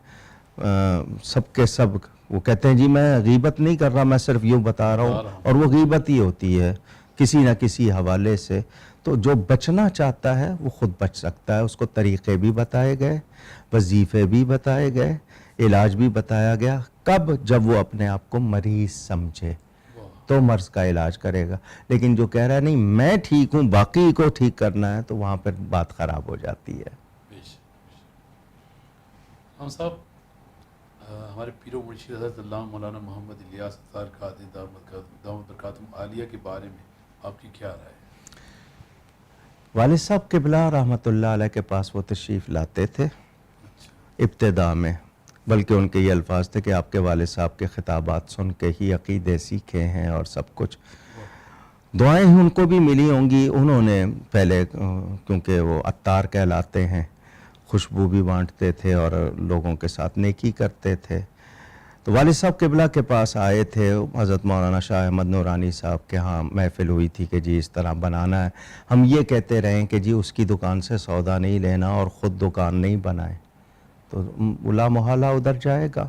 سب کے سب وہ کہتے ہیں جی میں غیبت نہیں کر رہا, میں صرف یوں بتا رہا ہوں, اور وہ غیبت ہی ہوتی ہے کسی نہ کسی حوالے سے. تو جو بچنا چاہتا ہے وہ خود بچ سکتا ہے. اس کو طریقے بھی بتائے گئے, وظیفے بھی بتائے گئے, علاج بھی بتایا گیا. کب؟ جب وہ اپنے آپ کو مریض سمجھے تو مرض کا علاج کرے گا. لیکن جو کہہ رہا ہے نہیں میں ٹھیک ہوں باقی کو ٹھیک کرنا ہے, تو وہاں پر بات خراب ہو جاتی ہے. ہم صاحب ہمارے پیر و مرشد حضرت اللہ مولانا محمد الیاس اتار قادری دامت برکاتہم عالیہ کے بارے میں آپ کی کیا رائے ہے؟ والد صاحب قبلہ رحمۃ اللہ علیہ کے پاس وہ تشریف لاتے تھے ابتدا میں, بلکہ ان کے یہ الفاظ تھے کہ آپ کے والد صاحب کے خطابات سن کے ہی عقیدے سیکھے ہیں اور سب کچھ. دعائیں ہی ان کو بھی ملی ہوں گی. انہوں نے پہلے کیونکہ وہ عطار کہلاتے ہیں, خوشبو بھی بانٹتے تھے اور لوگوں کے ساتھ نیکی کرتے تھے. تو والد صاحب قبلہ کے پاس آئے تھے. حضرت مولانا شاہ احمد نورانی صاحب کے ہاں محفل ہوئی تھی کہ جی اس طرح بنانا ہے. ہم یہ کہتے رہیں کہ جی اس کی دکان سے سودا نہیں لینا اور خود دکان نہیں بنائیں تو لا محالہ ادھر جائے گا.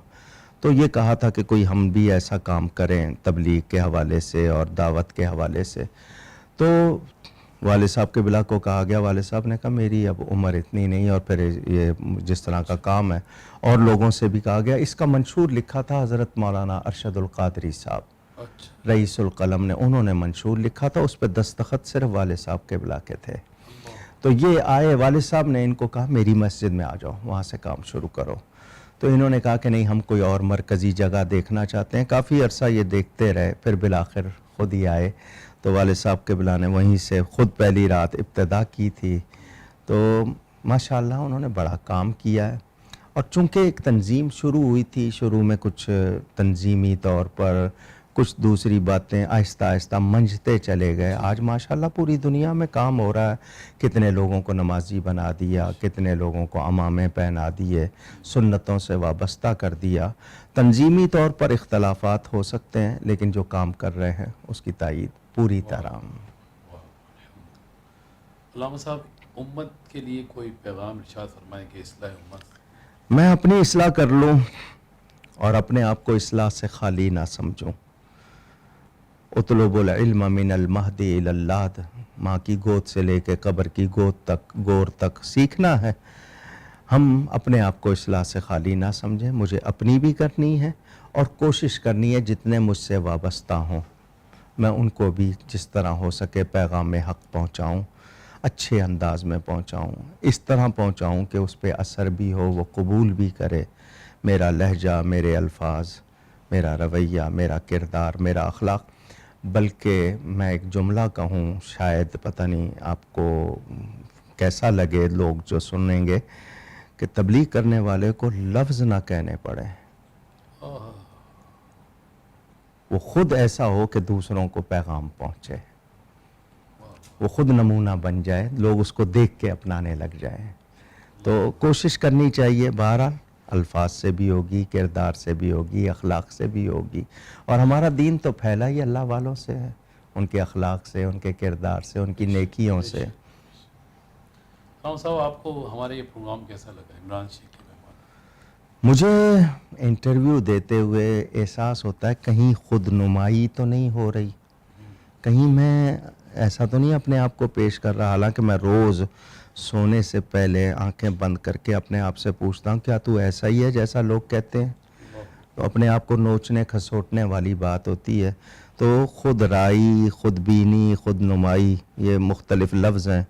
تو یہ کہا تھا کہ کوئی ہم بھی ایسا کام کریں تبلیغ کے حوالے سے اور دعوت کے حوالے سے. تو والد صاحب کے بلا کو کہا گیا. والد صاحب نے کہا میری اب عمر اتنی نہیں, اور پھر یہ جس طرح کا کام ہے, اور لوگوں سے بھی کہا گیا. اس کا منشور لکھا تھا حضرت مولانا ارشد القادری صاحب, رئیس القلم نے, انہوں نے منشور لکھا تھا. اس پہ دستخط صرف والد صاحب کے بلا کے تھے. تو یہ آئے, والد صاحب نے ان کو کہا میری مسجد میں آ جاؤ, وہاں سے کام شروع کرو. تو انہوں نے کہا کہ نہیں ہم کوئی اور مرکزی جگہ دیکھنا چاہتے ہیں. کافی عرصہ یہ دیکھتے رہے, پھر بالآخر خود ہی آئے. تو والد صاحب کے بلا نے وہیں سے خود پہلی رات ابتدا کی تھی. تو ماشاءاللہ انہوں نے بڑا کام کیا ہے. اور چونکہ ایک تنظیم شروع ہوئی تھی, شروع میں کچھ تنظیمی طور پر کچھ دوسری باتیں آہستہ آہستہ منجھتے چلے گئے. آج ماشاءاللہ پوری دنیا میں کام ہو رہا ہے. کتنے لوگوں کو نمازی بنا دیا, کتنے لوگوں کو عمامے پہنا دیے, سنتوں سے وابستہ کر دیا. تنظیمی طور پر اختلافات ہو سکتے ہیں, لیکن جو کام کر رہے ہیں اس کی تائید پوری طرح. علامہ صاحب امت کے لیے کوئی پیغام ارشاد فرمائیں کہ اصلاح امت. میں اپنی اصلاح کر لوں اور اپنے آپ کو اصلاح سے خالی نہ سمجھوں. اطلب العلم من المہد الی اللحد, ماں کی گود سے لے کے قبر کی گور تک سیکھنا ہے. ہم اپنے آپ کو اصلاح سے خالی نہ سمجھیں. مجھے اپنی بھی کرنی ہے اور کوشش کرنی ہے جتنے مجھ سے وابستہ ہوں میں ان کو بھی جس طرح ہو سکے پیغام حق پہنچاؤں, اچھے انداز میں پہنچاؤں, اس طرح پہنچاؤں کہ اس پہ اثر بھی ہو, وہ قبول بھی کرے. میرا لہجہ, میرے الفاظ, میرا رویہ, میرا کردار, میرا اخلاق. بلکہ میں ایک جملہ کہوں, شاید پتہ نہیں آپ کو کیسا لگے, لوگ جو سنیں گے, کہ تبلیغ کرنے والے کو لفظ نہ کہنے پڑے, وہ خود ایسا ہو کہ دوسروں کو پیغام پہنچے, وہ خود نمونہ بن جائے, لوگ اس کو دیکھ کے اپنانے لگ جائیں. تو کوشش کرنی چاہیے. بہرحال الفاظ سے بھی ہوگی, کردار سے بھی ہوگی, اخلاق سے بھی ہوگی. اور ہمارا دین تو پھیلا ہی اللہ والوں سے ہے, ان کے اخلاق سے, ان کے کردار سے, ان کی نیکیوں سے. صاحب آپ کو ہمارا یہ پروگرام کیسا لگا, عمران شیخ کے مہمان؟ مجھے انٹرویو دیتے ہوئے احساس ہوتا ہے کہیں خود نمائی تو نہیں ہو رہی, کہیں میں ایسا تو نہیں اپنے آپ کو پیش کر رہا، حالانکہ میں روز سونے سے پہلے آنکھیں بند کر کے اپنے آپ سے پوچھتا ہوں کیا تو ایسا ہی ہے جیسا لوگ کہتے ہیں؟ تو اپنے آپ کو نوچنے کھسوٹنے والی بات ہوتی ہے. تو خود رائی، خود بینی، خود نمائی، یہ مختلف لفظ ہیں،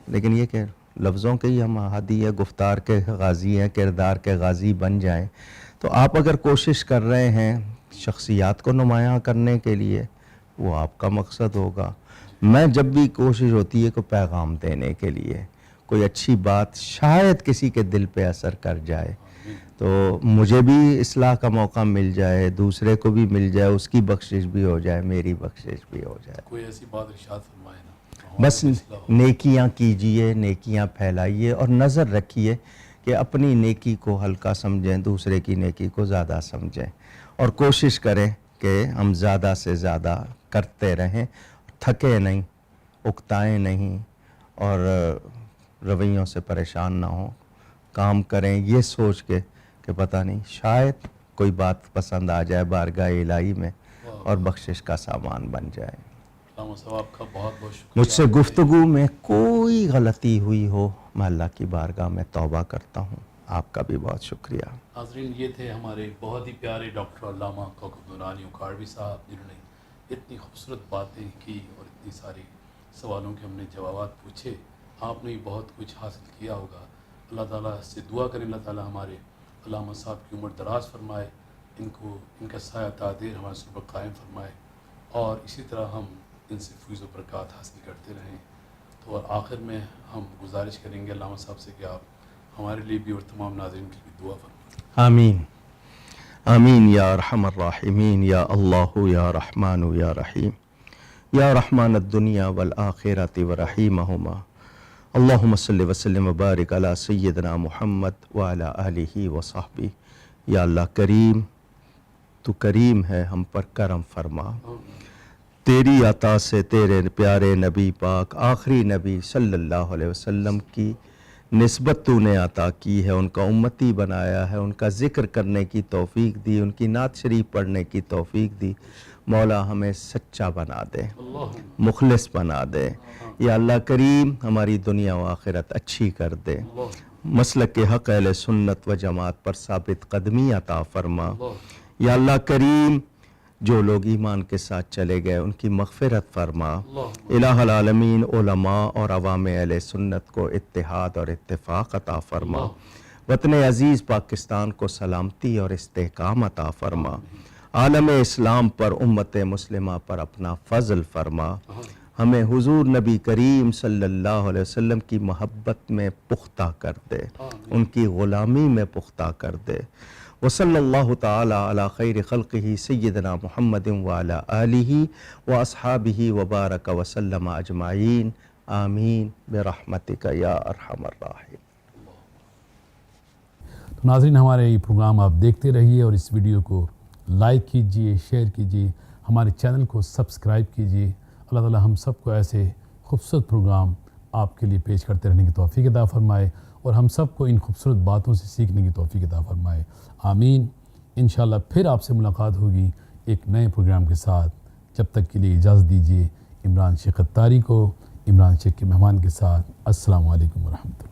لیکن یہ کہ لفظوں کے ہی ہم عادی ہے، گفتار کے غازی ہیں، کردار کے غازی بن جائیں. تو آپ اگر کوشش کر رہے ہیں شخصیات کو نمایاں کرنے کے لیے، وہ آپ کا مقصد ہوگا. میں جب بھی کوشش ہوتی ہے کوئی پیغام دینے کے لیے، کوئی اچھی بات شاید کسی کے دل پہ اثر کر جائے، تو مجھے بھی اصلاح کا موقع مل جائے، دوسرے کو بھی مل جائے، اس کی بخشش بھی ہو جائے، میری بخشش بھی ہو جائے. کوئی ایسی بات ارشاد فرمائے نا. بس نیکیاں کیجئے، نیکیاں پھیلائیے، اور نظر رکھیے کہ اپنی نیکی کو ہلکا سمجھیں، دوسرے کی نیکی کو زیادہ سمجھیں، اور کوشش کریں کہ ہم زیادہ سے زیادہ کرتے رہیں، تھکے نہیں، اکتائیں نہیں، اور رویوں سے پریشان نہ ہوں. کام کریں یہ سوچ کے کہ پتہ نہیں شاید کوئی بات پسند آ جائے بارگاہ الہی میں اور بخشش کا سامان بن جائے. علامہ صاحب آپ کا بہت بہت شکریہ. مجھ سے گفتگو میں کوئی غلطی ہوئی ہو، میں اللہ کی بارگاہ میں توبہ کرتا ہوں. آپ کا بھی بہت شکریہ. ناظرین، یہ تھے ہمارے بہت ہی پیارے ڈاکٹر علامہ کوکب نورانی اکھاڑوی صاحب، جنہوں نے اتنی خوبصورت باتیں کی اور اتنی ساری سوالوں کے ہم نے جوابات پوچھے. آپ نے بہت کچھ حاصل کیا ہوگا. اللہ تعالیٰ سے دعا کریں اللہ تعالیٰ ہمارے علامہ صاحب کی عمر دراز فرمائے، ان کا سایہ تعدیر ہمارے سر پر قائم فرمائے، اور اسی طرح ہم ان سے فیض و برکات حاصل کرتے رہیں. تو اور آخر میں ہم گزارش کریں گے علامہ صاحب سے کہ آپ ہمارے لیے بھی اور تمام ناظرین کے لیے دعا فرمائیں. آمین آمین یا ارحم الراحمین، یا اللہ یا رحمان یا رحیم، یا رحمان الدنیا والآخرۃ ورحیمہما. اللہم صلی وسلم وبارک علی سیدنا محمد وعلی آلہ وصحبہ. یا اللہ کریم، تو کریم ہے، ہم پر کرم فرما. تیری عطا سے تیرے پیارے نبی پاک، آخری نبی صلی اللہ علیہ وسلم کی نسبت تو نے عطا کی ہے، ان کا امتی بنایا ہے، ان کا ذکر کرنے کی توفیق دی، ان کی نعت شریف پڑھنے کی توفیق دی. مولا ہمیں سچا بنا دے، مخلص بنا دے. یا اللہ کریم، ہماری دنیا و آخرت اچھی کر دے. مسلک حق اہل سنت و جماعت پر ثابت قدمی عطا فرما. یا اللہ کریم، جو لوگ ایمان کے ساتھ چلے گئے ان کی مغفرت فرما. الہ العالمین، علماء اور عوام اہل سنت کو اتحاد اور اتفاق عطا فرما. وطن عزیز پاکستان کو سلامتی اور استحکام عطا فرما. عالم اسلام پر، امت مسلمہ پر اپنا فضل فرما. ہمیں حضور نبی کریم صلی اللہ علیہ وسلم کی محبت میں پختہ کر دے، ان کی غلامی میں پختہ کر دے. وصلی اللہ تعالی علی خیر خلقہ سیدنا محمد وعلی آلہ واصحابہ وبارک وسلم اجمعین. آمین برحمتک یا ارحم الراحمین. تو ناظرین، ہمارے یہ پروگرام آپ دیکھتے رہیے اور اس ویڈیو کو لائک کیجئے، شیئر کیجئے، ہمارے چینل کو سبسکرائب کیجئے. اللہ تعالی ہم سب کو ایسے خوبصورت پروگرام آپ کے لیے پیش کرتے رہنے کی توفیق عطا فرمائے، اور ہم سب کو ان خوبصورت باتوں سے سیکھنے کی توفیق عطا فرمائے. آمین. انشاءاللہ پھر آپ سے ملاقات ہوگی ایک نئے پروگرام کے ساتھ. جب تک کے لیے اجازت دیجیے. عمران شیخ اتاری کو عمران شیخ کے مہمان کے ساتھ السلام علیکم ورحمۃ اللہ.